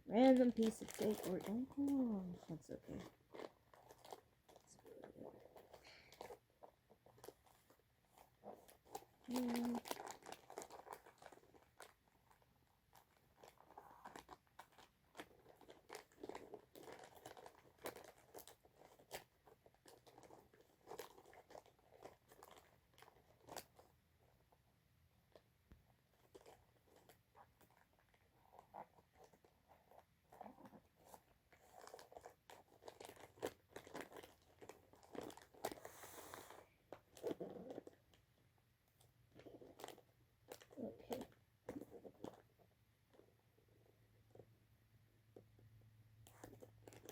Random piece of tape or oh, that's okay. Okay.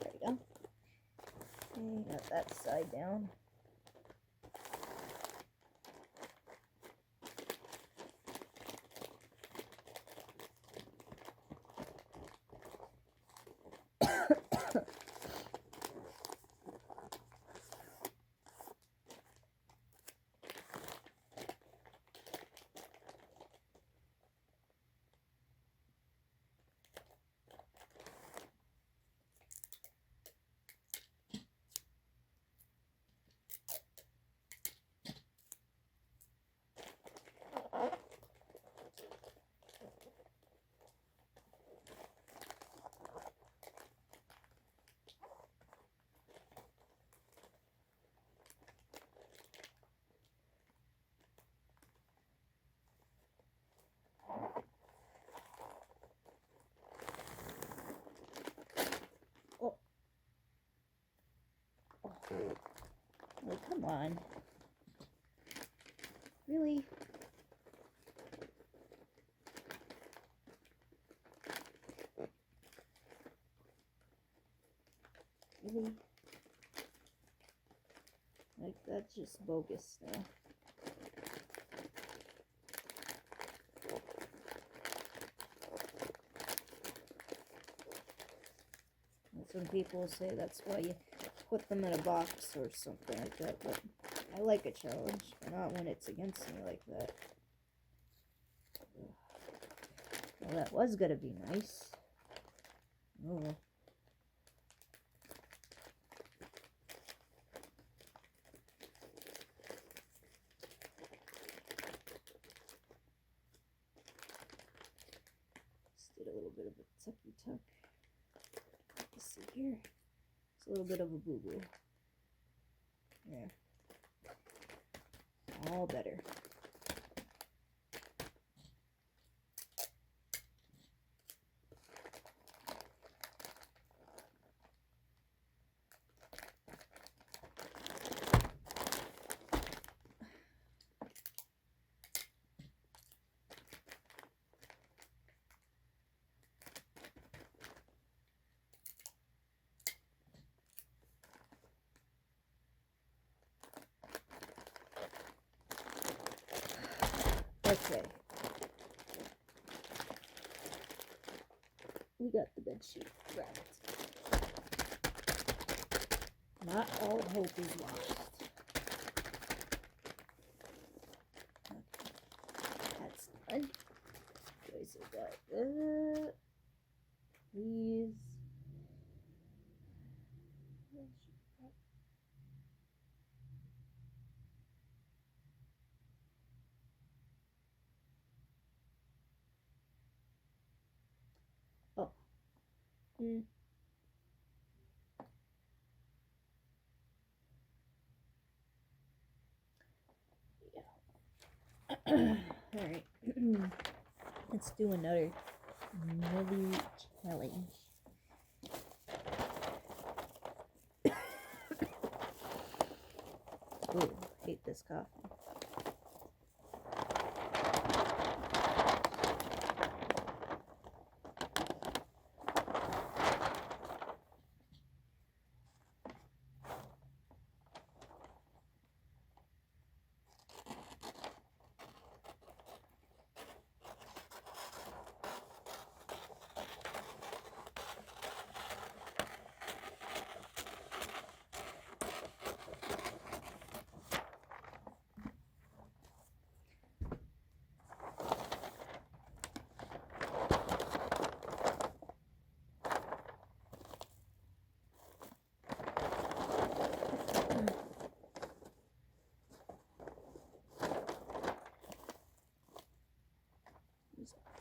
There we go. Okay, got that side down. Oh, come on. Really? Really? Like, that's just bogus now. That's when people say that's why you put them in a box or something like that, but I like a challenge, but not when it's against me like that. Well, that was gonna be nice. Oh well. Just did a little bit of a tucky tuck. Let's see here. It's a little bit of a boo boo. Yeah. All better. Okay. We got the bed sheet wrapped. Not all hope is lost. Okay. That's done. Okay, so we got these. Oh. Yeah. Alright. Let's do another challenge. Ooh, hate this coffee.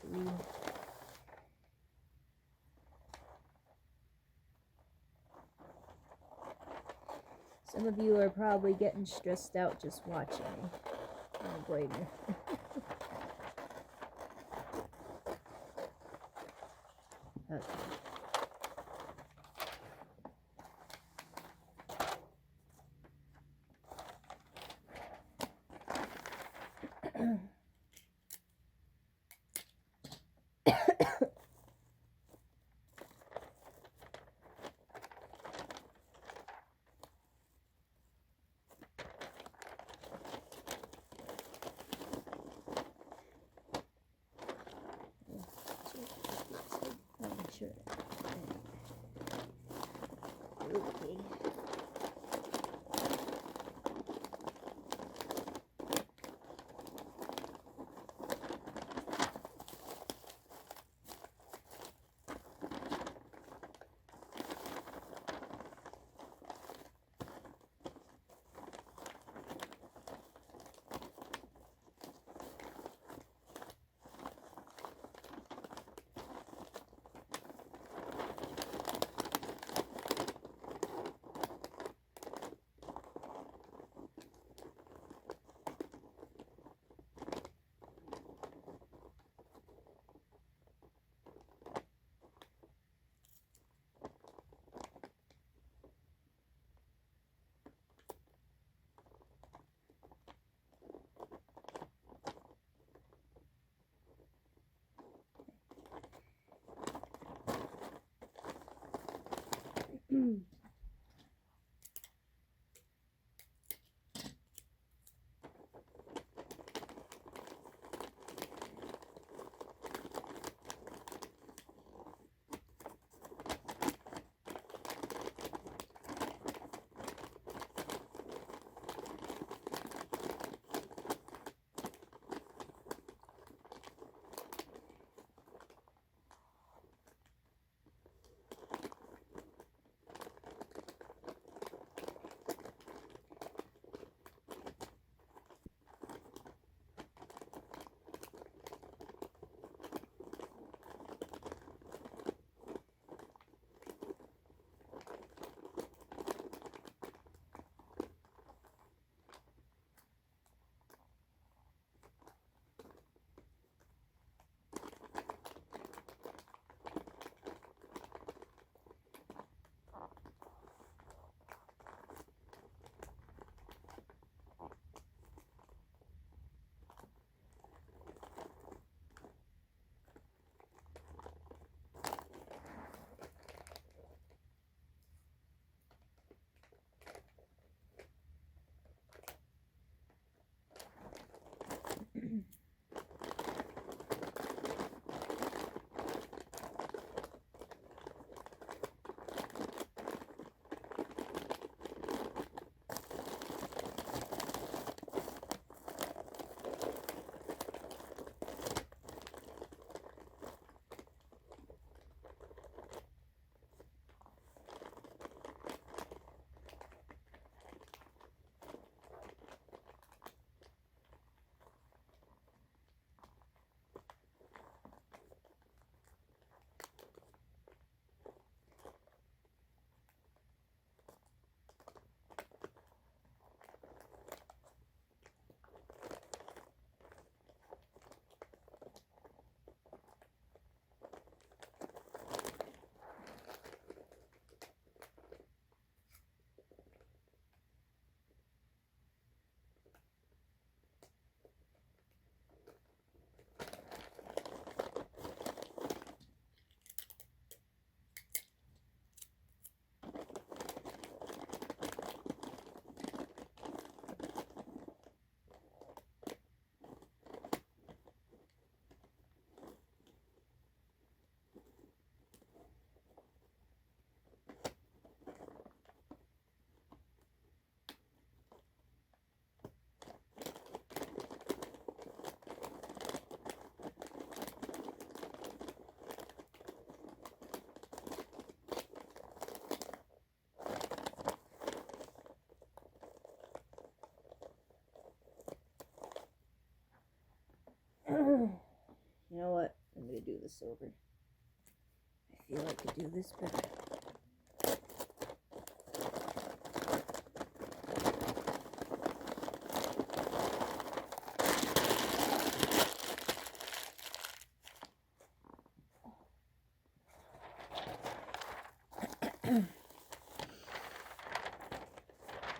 Three. Some of you are probably getting stressed out just watching me. I don't blame you. Okay. Sure. Okay. this over. I feel I could do this better.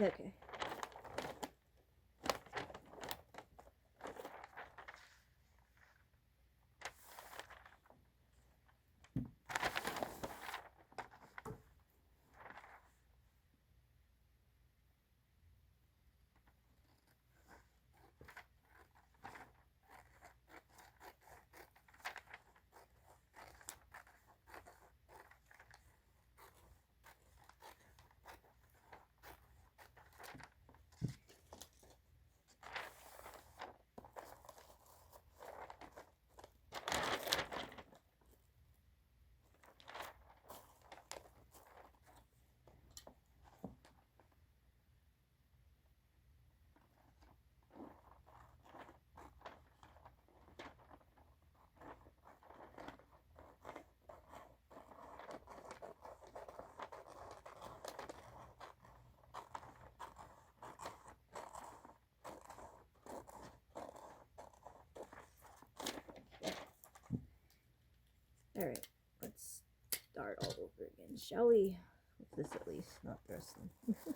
Okay. Alright, let's start all over again, shall we? With this at least, not the rest of them.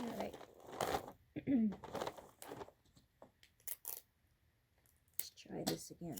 Alright. Let's try this again.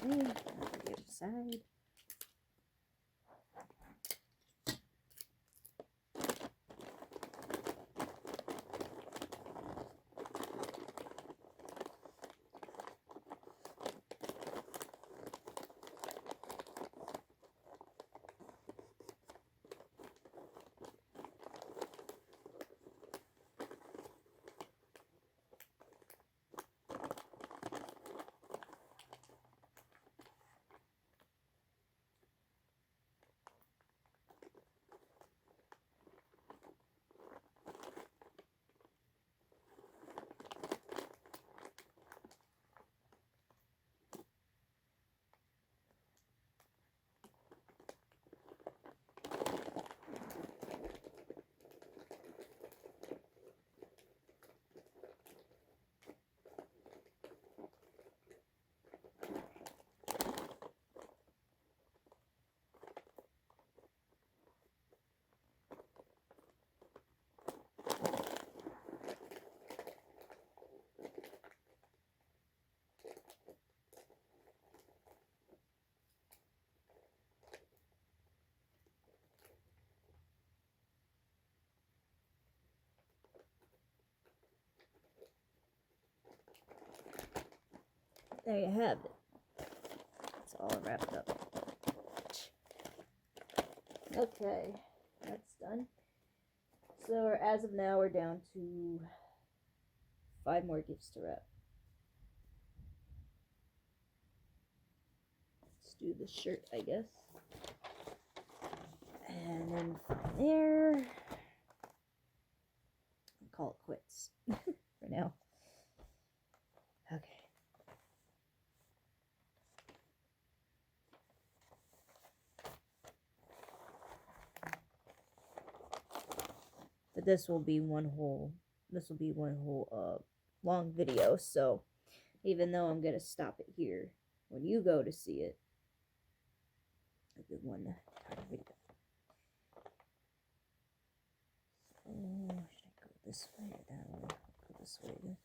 Okay, now to the other side. There you have it. It's all wrapped up. Okay, that's done. So as of now, we're down to 5 more gifts to wrap. Let's do the shirt, I guess. And then from there, I'll call it quits for now. Okay. But this will be one whole long video, so even though I'm gonna stop it here, when you go to see it, a good one video. So should I go this way or that way? I'll go this way then.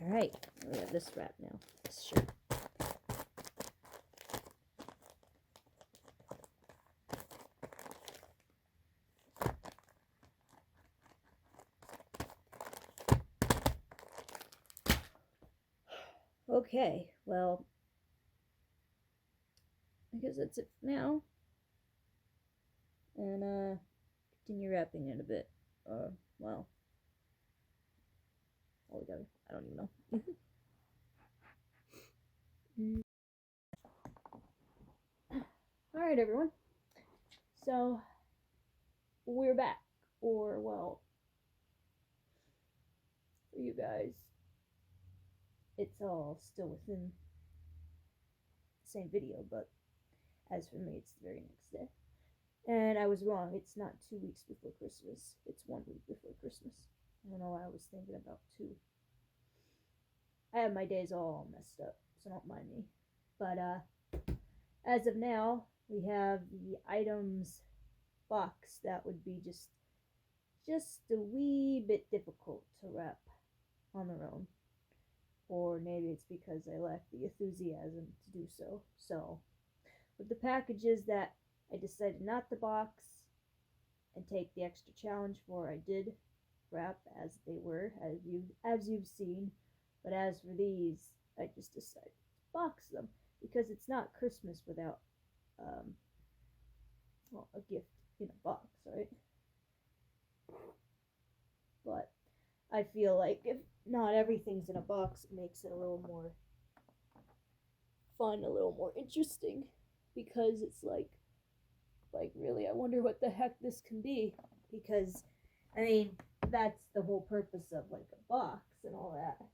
Alright, we have this wrap now. This shirt. Okay, well, I guess that's it for now. And, continue wrapping in a bit. Well, altogether, I don't even know. Alright, everyone. So, we're back. Or, well, for you guys, it's all still within the same video, but as for me, it's the very next day. And I was wrong. It's not 2 weeks before Christmas. It's 1 week before Christmas. I don't know why I was thinking about 2. I have my days all messed up, so don't mind me. But, as of now, we have the items box that would be just a wee bit difficult to wrap on their own. Or maybe it's because I lack the enthusiasm to do so. So, with the packages that I decided not to box and take the extra challenge for, I did wrap as they were, as you've seen. But as for these, I just decided to box them because it's not Christmas without well, a gift in a box, right? But I feel like if not everything's in a box, it makes it a little more fun, a little more interesting, because it's like really, I wonder what the heck this can be, because I mean, that's the whole purpose of like a box and all that.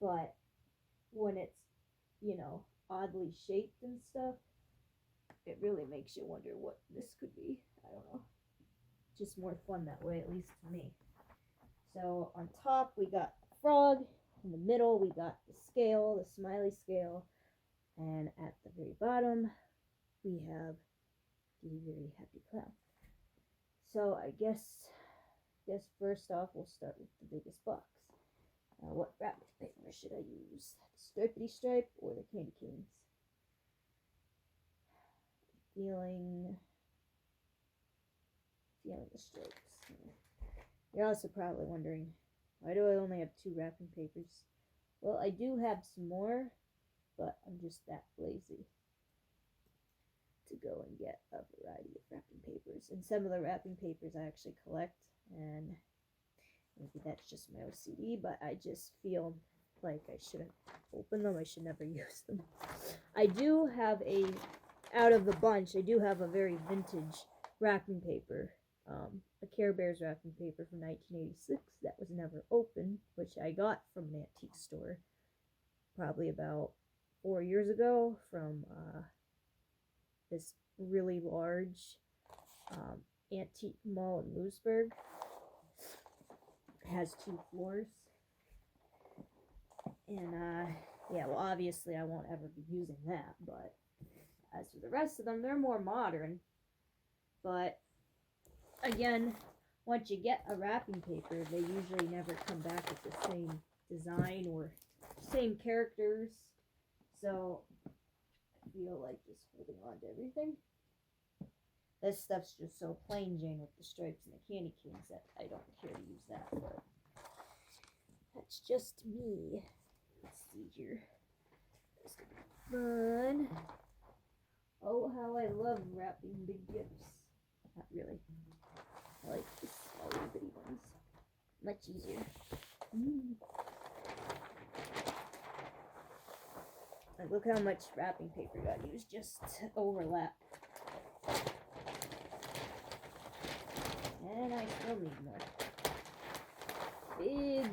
But when it's, you know, oddly shaped and stuff, it really makes you wonder what this could be. I don't know. Just more fun that way, at least to me. So on top we got the frog, in the middle we got the scale, the smiley scale, and at the very bottom we have the very happy clown. So I guess first off we'll start with the biggest box. What wrapping paper should I use? The Stripity Stripe or the candy canes? Feeling the stripes. You're also probably wondering, why do I only have 2 wrapping papers? Well, I do have some more, but I'm just that lazy to go and get a variety of wrapping papers. And some of the wrapping papers I actually collect, and maybe that's just my OCD, but I just feel like I shouldn't open them. I should never use them. I do have out of the bunch, I do have a very vintage wrapping paper. A Care Bears wrapping paper from 1986 that was never opened, which I got from an antique store probably about 4 years ago from this really large antique mall in Lewisburg. It has 2 floors. And yeah, well, obviously I won't ever be using that, but as for the rest of them, they're more modern. But again, once you get a wrapping paper, they usually never come back with the same design or same characters. So I feel like just holding on to everything. This stuff's just so plain Jane with the stripes and the candy canes that I don't care to use that, but that's just me. Let's see here. This could be fun. Oh, how I love wrapping big gifts. Not really. I like the small little bitty ones. Much easier. Like, look how much wrapping paper got used just to overlap. And I still need more.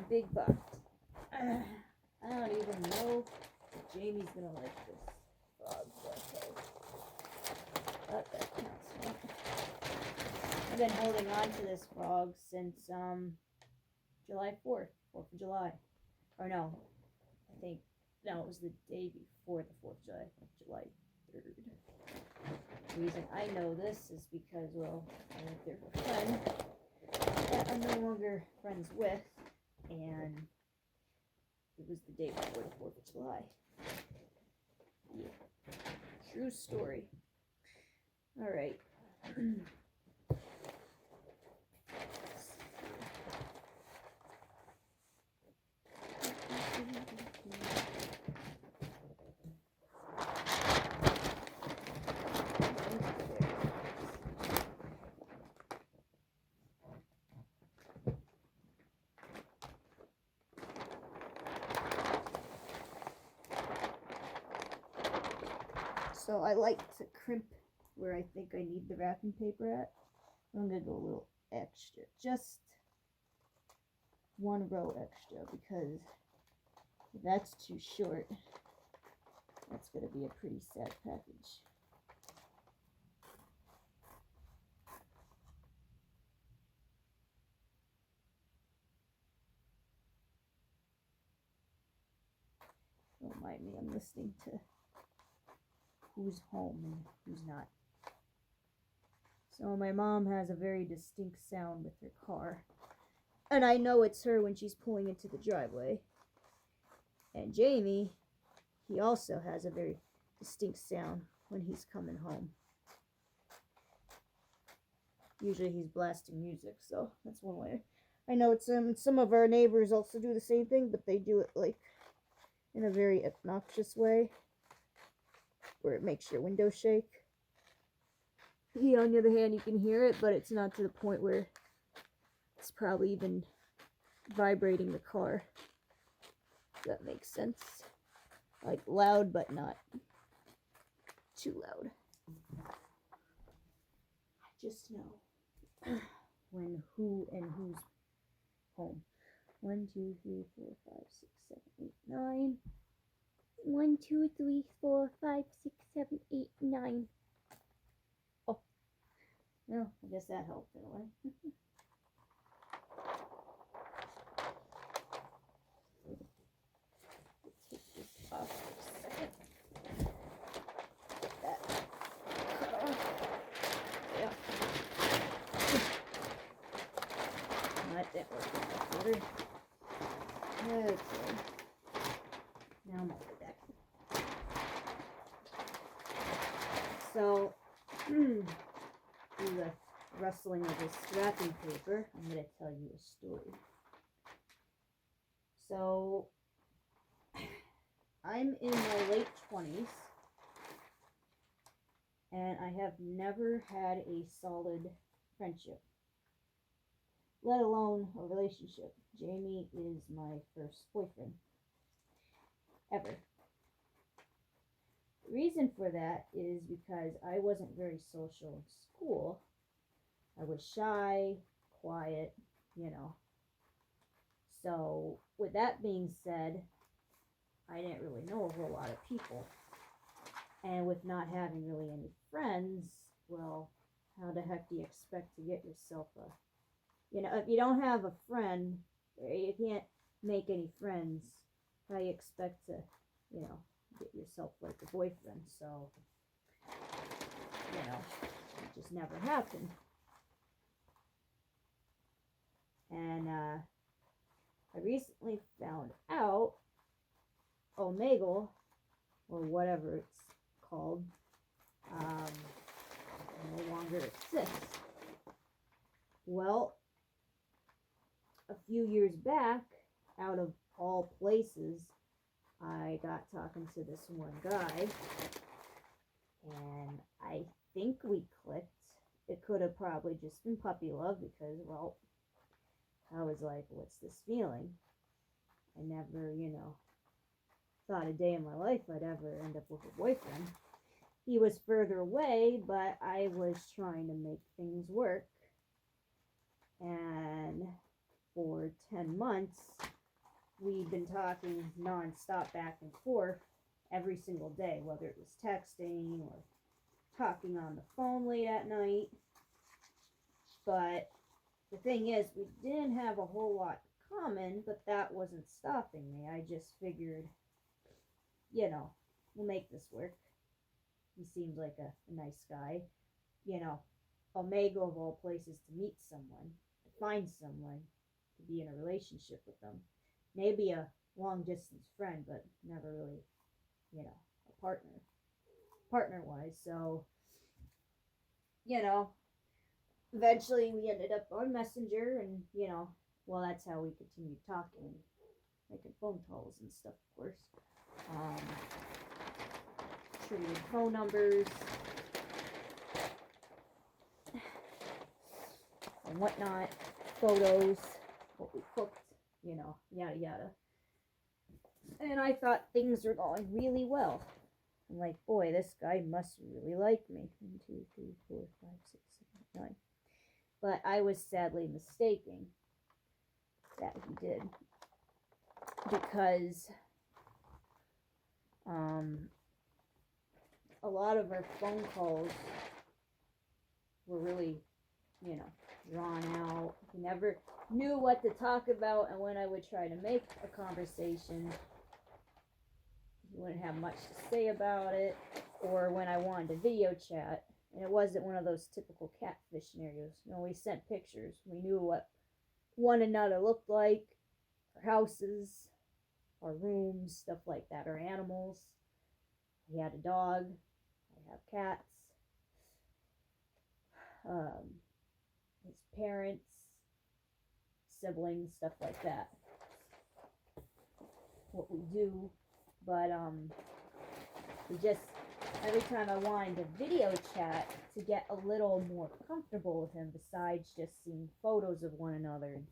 Big box. I don't even know if Jamie's gonna like this frog, okay. But that counts, right? I've been holding on to this frog since July 4th, 4th of July. Or no, it was the day before the 4th of July, July 3rd. The reason I know this is because, well, I went there for a friend that I'm no longer friends with, and It was the day before the 4th of July. Yeah. True story. Alright. So I like to crimp where I think I need the wrapping paper at. I'm going to go a little extra, just 1 row extra, because if that's too short, that's going to be a pretty sad package. Don't mind me, I'm listening to who's home and who's not. So my mom has a very distinct sound with her car. And I know it's her when she's pulling into the driveway. And Jamie, he also has a very distinct sound when he's coming home. Usually he's blasting music, so that's one way. I know it's some of our neighbors also do the same thing, but they do it like in a very obnoxious way, where it makes your window shake. He, on the other hand, you can hear it, but it's not to the point where it's probably even vibrating the car. If that makes sense. Like loud, but not too loud. I just know when who and who's home. 1, 2, 3, 4, 5, 6, 7, 8, 9. 1, 2, 3, 4, 5, 6, 7, 8, 9. Oh, well, I guess that helped in a way. Take this off for a second. Get that cut off. Yeah. That didn't work better. Okay. Now I'm over that. So, through the rustling of this wrapping paper, I'm going to tell you a story. So, I'm in my late 20s, and I have never had a solid friendship, let alone a relationship. Jamie is my first boyfriend ever. The reason for that is because I wasn't very social in school. I was shy, quiet, you know. So, with that being said, I didn't really know a whole lot of people. And with not having really any friends, well, how the heck do you expect to get yourself a... You know, if you don't have a friend, you can't make any friends, how you expect to, you know, get yourself like a boyfriend? So, you know, it just never happened. And I recently found out Omegle, or whatever it's called, no longer exists. Well, a few years back, out of all places, I got talking to this one guy, and I think we clicked. It could have probably just been puppy love because, well, I was like, what's this feeling? I never, you know, thought a day in my life I'd ever end up with a boyfriend. He was further away, but I was trying to make things work. And for 10 months, we'd been talking nonstop back and forth every single day, whether it was texting or talking on the phone late at night. But the thing is, we didn't have a whole lot in common, but that wasn't stopping me. I just figured, you know, we'll make this work. He seemed like a nice guy. You know, Omegle of all places to meet someone, to find someone, to be in a relationship with them. Maybe a long distance friend, but never really, a partner wise. So, eventually we ended up on Messenger, and well, that's how we continued talking, making phone calls and stuff, of course. Traded phone numbers and whatnot, photos, what we cooked, yada yada. And I thought things were going really well. I'm like, boy, this guy must really like me. 1, 2, 3, 4, 5, 6, 7, 8, 9. But I was sadly mistaken that he did, because a lot of our phone calls were really, drawn out. He never knew what to talk about, and when I would try to make a conversation, he wouldn't have much to say about it. Or when I wanted to video chat, and it wasn't one of those typical catfish scenarios. We sent pictures. We knew what one another looked like, our houses, our rooms, stuff like that, our animals. He had a dog. I have cats. His parents, siblings, stuff like that. What we do. But we just, every time I wanted to video chat to get a little more comfortable with him, besides just seeing photos of one another and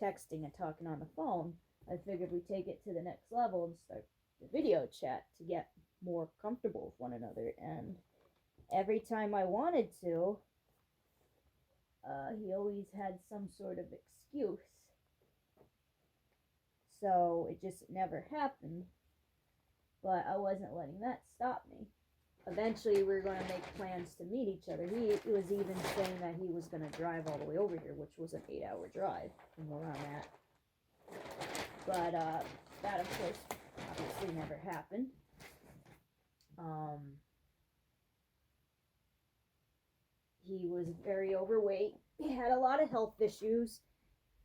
texting and talking on the phone, I figured we'd take it to the next level and start the video chat to get more comfortable with one another. And every time I wanted to, he always had some sort of excuse. So it just never happened. But I wasn't letting that stop me. Eventually, we were going to make plans to meet each other. He was even saying that he was going to drive all the way over here, which was an 8-hour drive from where I'm at. But that, of course, obviously never happened. He was very overweight. He had a lot of health issues,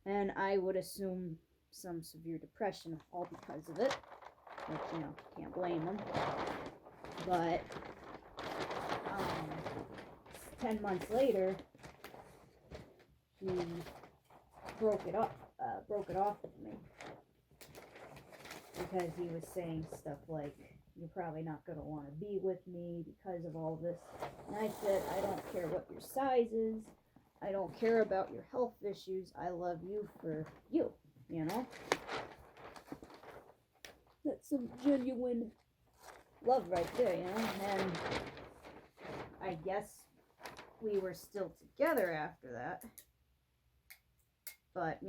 and I would assume some severe depression, all because of it. Which, can't blame him. But 10 months later, he broke it off with me, because he was saying stuff like, "You're probably not going to want to be with me because of all this." And I said, "I don't care what your size is. I don't care about your health issues. I love you for you, That's some genuine love right there, And I guess we were still together after that. But,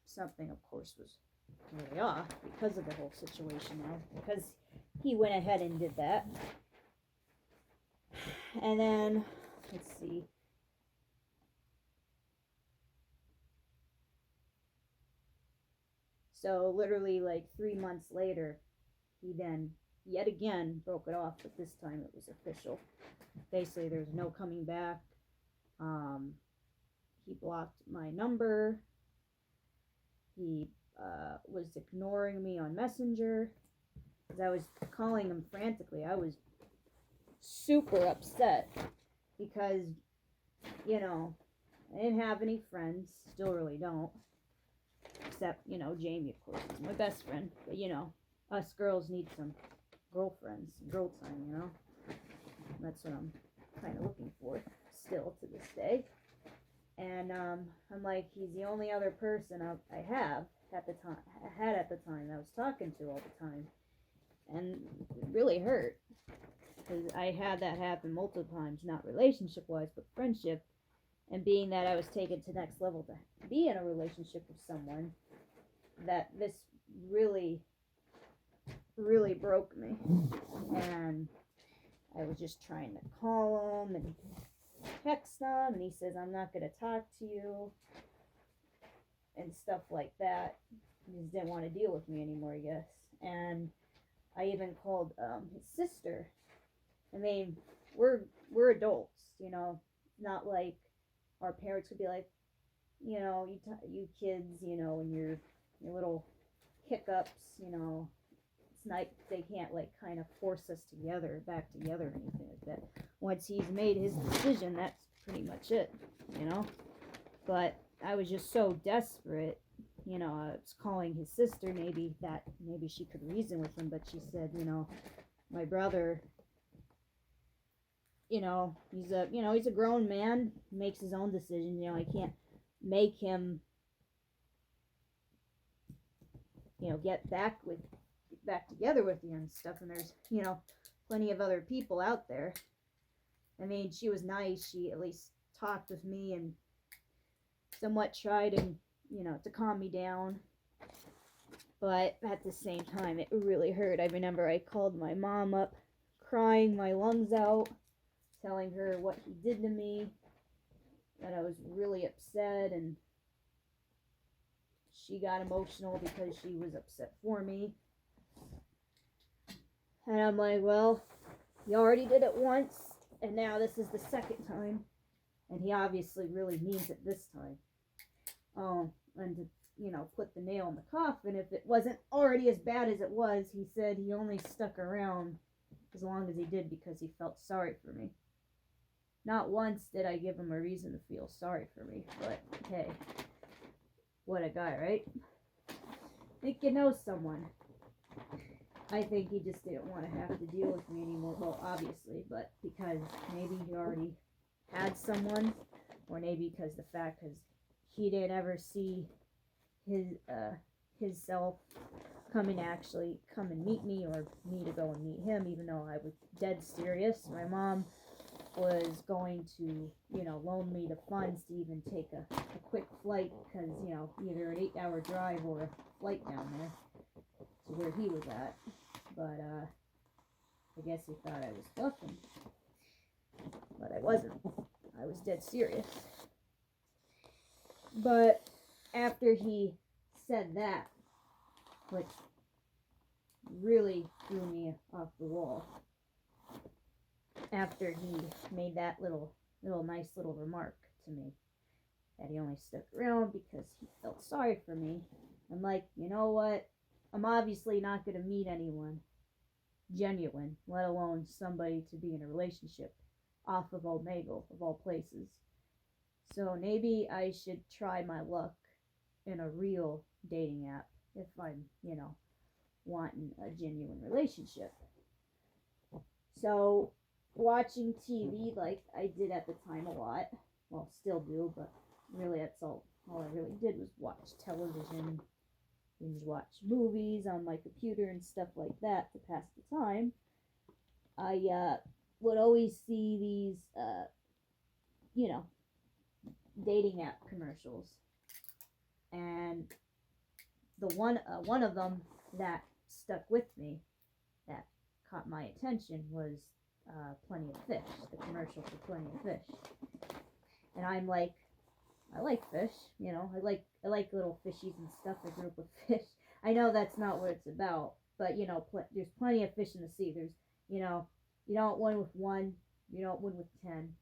something, of course, was really off because of the whole situation now. Because he went ahead and did that. And then, let's see. So, literally, 3 months later, he then, yet again, broke it off, but this time it was official. Basically, there's no coming back. He blocked my number. He was ignoring me on Messenger, because I was calling him frantically. I was super upset, because, I didn't have any friends, still really don't. Except, Jamie, of course, is my best friend. But, us girls need some girlfriends, girl time, That's what I'm kind of looking for still to this day. And I'm like, he's the only other person I had at the time I was talking to all the time. And it really hurt, because I had that happen multiple times, not relationship-wise, but friendship. And being that I was taken to the next level to be in a relationship with someone, that this really, really broke me. And I was just trying to call him and text him, and he says, "I'm not going to talk to you," and stuff like that. He just didn't want to deal with me anymore, I guess. And I even called his sister. I mean, we're adults, not like our parents would be like, you kids, when you're little hiccups, it's not, they can't like kind of force us back together or anything like that. Once he's made his decision, that's pretty much it, but I was just so desperate, I was calling his sister, maybe she could reason with him, but she said, my brother, he's a grown man, makes his own decision, I can't make him, get back together with you and stuff, and there's, plenty of other people out there. I mean, she was nice, she at least talked with me and somewhat tried and, to calm me down, but at the same time, it really hurt. I remember I called my mom up, crying my lungs out, telling her what he did to me, that I was really upset, and she got emotional because she was upset for me. And I'm like, well, he already did it once, and now this is the second time, and he obviously really means it this time. And to, put the nail in the coffin, if it wasn't already as bad as it was, he said he only stuck around as long as he did because he felt sorry for me. Not once did I give him a reason to feel sorry for me, but hey, what a guy, right? Think you know someone. I think he just didn't want to have to deal with me anymore, well, obviously, but because maybe he already had someone, or maybe because he didn't ever see his self come and meet me, or me to go and meet him, even though I was dead serious. My mom was going to, loan me the funds to even take a quick flight, because, either an 8-hour drive or a flight down there to where he was at. But, I guess he thought I was bluffing. But I wasn't. I was dead serious. But after he said that, which really threw me off the wall, after he made that nice little remark to me, that he only stuck around because he felt sorry for me, I'm like, you know what? I'm obviously not going to meet anyone genuine, let alone somebody to be in a relationship, off of Omegle, of all places. So maybe I should try my luck in a real dating app if I'm, wanting a genuine relationship. So, watching TV like I did at the time a lot, well, still do, but really that's all I really did was watch television, binge watch movies on my computer and stuff like that to pass the time. I would always see these, dating app commercials, and the one of them that stuck with me, that caught my attention, was Plenty of Fish, the commercial for Plenty of Fish. And I'm like, I like fish, I like little fishies and stuff. I grew up with fish. I know that's not what it's about, but there's plenty of fish in the sea. There's, you don't win with one, you don't win with 10.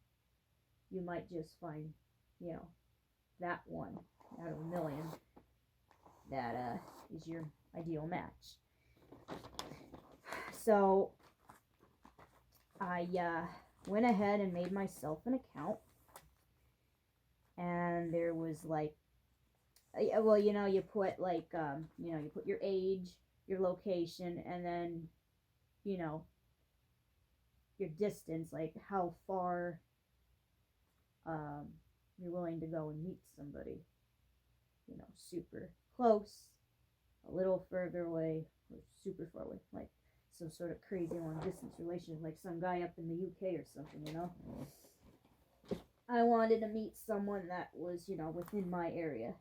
You might just find, that one out of a million that is your ideal match. So I went ahead and made myself an account, and there was like, well, you put like, you put your age, your location, and then, your distance, like how far you're willing to go and meet somebody, super close, a little further away, or super far away, like some sort of crazy long distance relationship, like some guy up in the UK or something, I wanted to meet someone that was, within my area,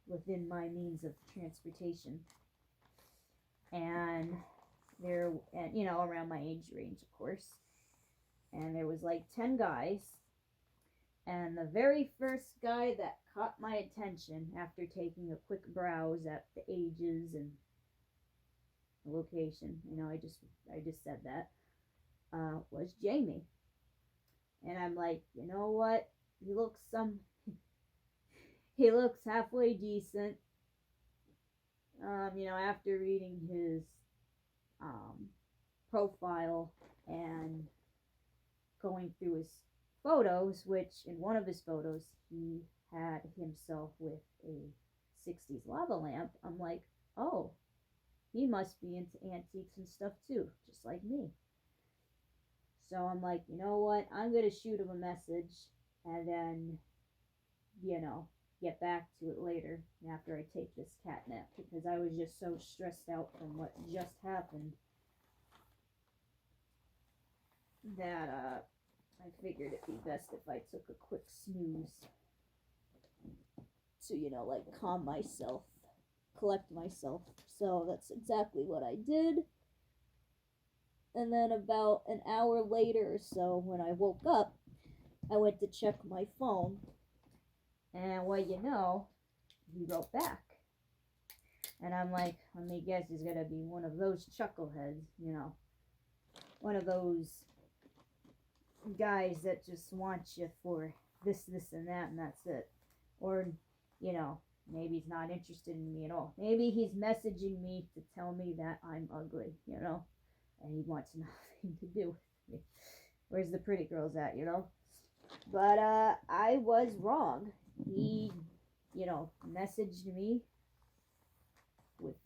within my means of transportation, and around my age range, of course. And there was like 10 guys, and the very first guy that caught my attention after taking a quick browse at the ages and the location, I just said that, was Jamie. And I'm like, you know what? He looks halfway decent. After reading his profile and going through his photos, which in one of his photos he had himself with a 60s lava lamp, I'm like, oh, he must be into antiques and stuff too, just like me. So I'm like, you know what? I'm going to shoot him a message and then, get back to it later after I take this catnip, because I was just so stressed out from what just happened that I figured it'd be best if I took a quick snooze to, calm myself, collect myself. So that's exactly what I did. And then about an hour later or so, when I woke up, I went to check my phone. And he wrote back. And I'm like, let me guess, he's going to be one of those chuckleheads, one of those guys that just want you for this, and that, and that's it. Or, maybe he's not interested in me at all. Maybe he's messaging me to tell me that I'm ugly, and he wants nothing to do with me. Where's the pretty girls at, But I was wrong. He, messaged me with,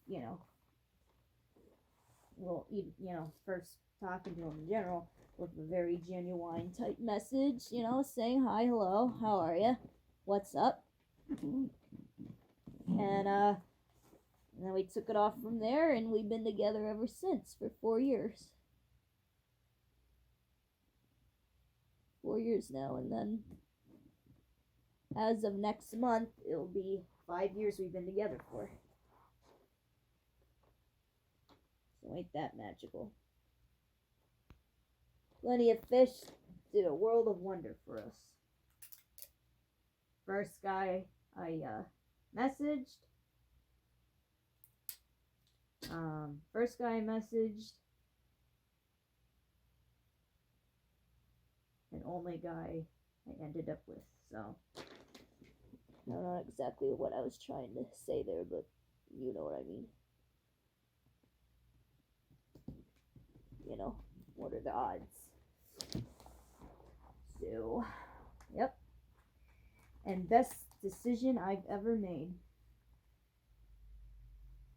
first talking to him in general with a very genuine type message, saying hi, hello, how are you? What's up? And then we took it off from there, and we've been together ever since for 4 years. 4 years now, and then as of next month, it'll be 5 years we've been together for. So ain't that magical? Plenty of Fish did a world of wonder for us. First guy I messaged. And only guy I ended up with. So I don't know exactly what I was trying to say there, but you know what I mean. What are the odds? So, yep. And best decision I've ever made.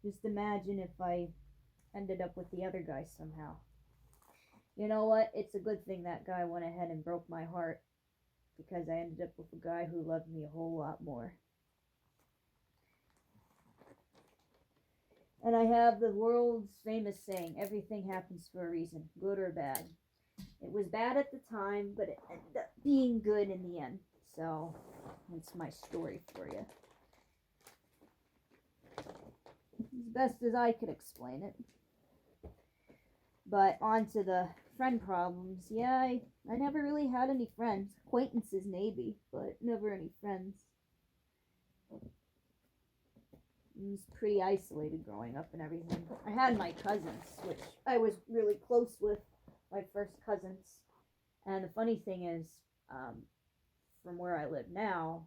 Just imagine if I ended up with the other guy somehow. You know what? It's a good thing that guy went ahead and broke my heart, because I ended up with a guy who loved me a whole lot more. And I have the world's famous saying, everything happens for a reason, good or bad. It was bad at the time, but it ended up being good in the end. So, that's my story for you. As best as I could explain it. But on to the friend problems. Yeah, I never really had any friends. Acquaintances maybe, but never any friends. I was pretty isolated growing up and everything. I had my cousins, which I was really close with, my first cousins. And the funny thing is, from where I live now,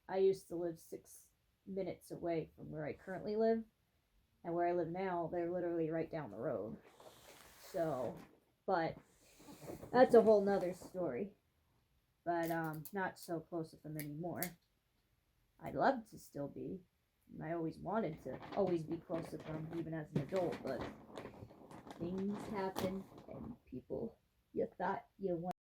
I used to live 6 minutes away from where I currently live. And where I live now, they're literally right down the road. So, but that's a whole nother story. But not so close with them anymore. I'd love to still be. I always wanted to always be close with them, even as an adult, but things happen, and people you thought you wanted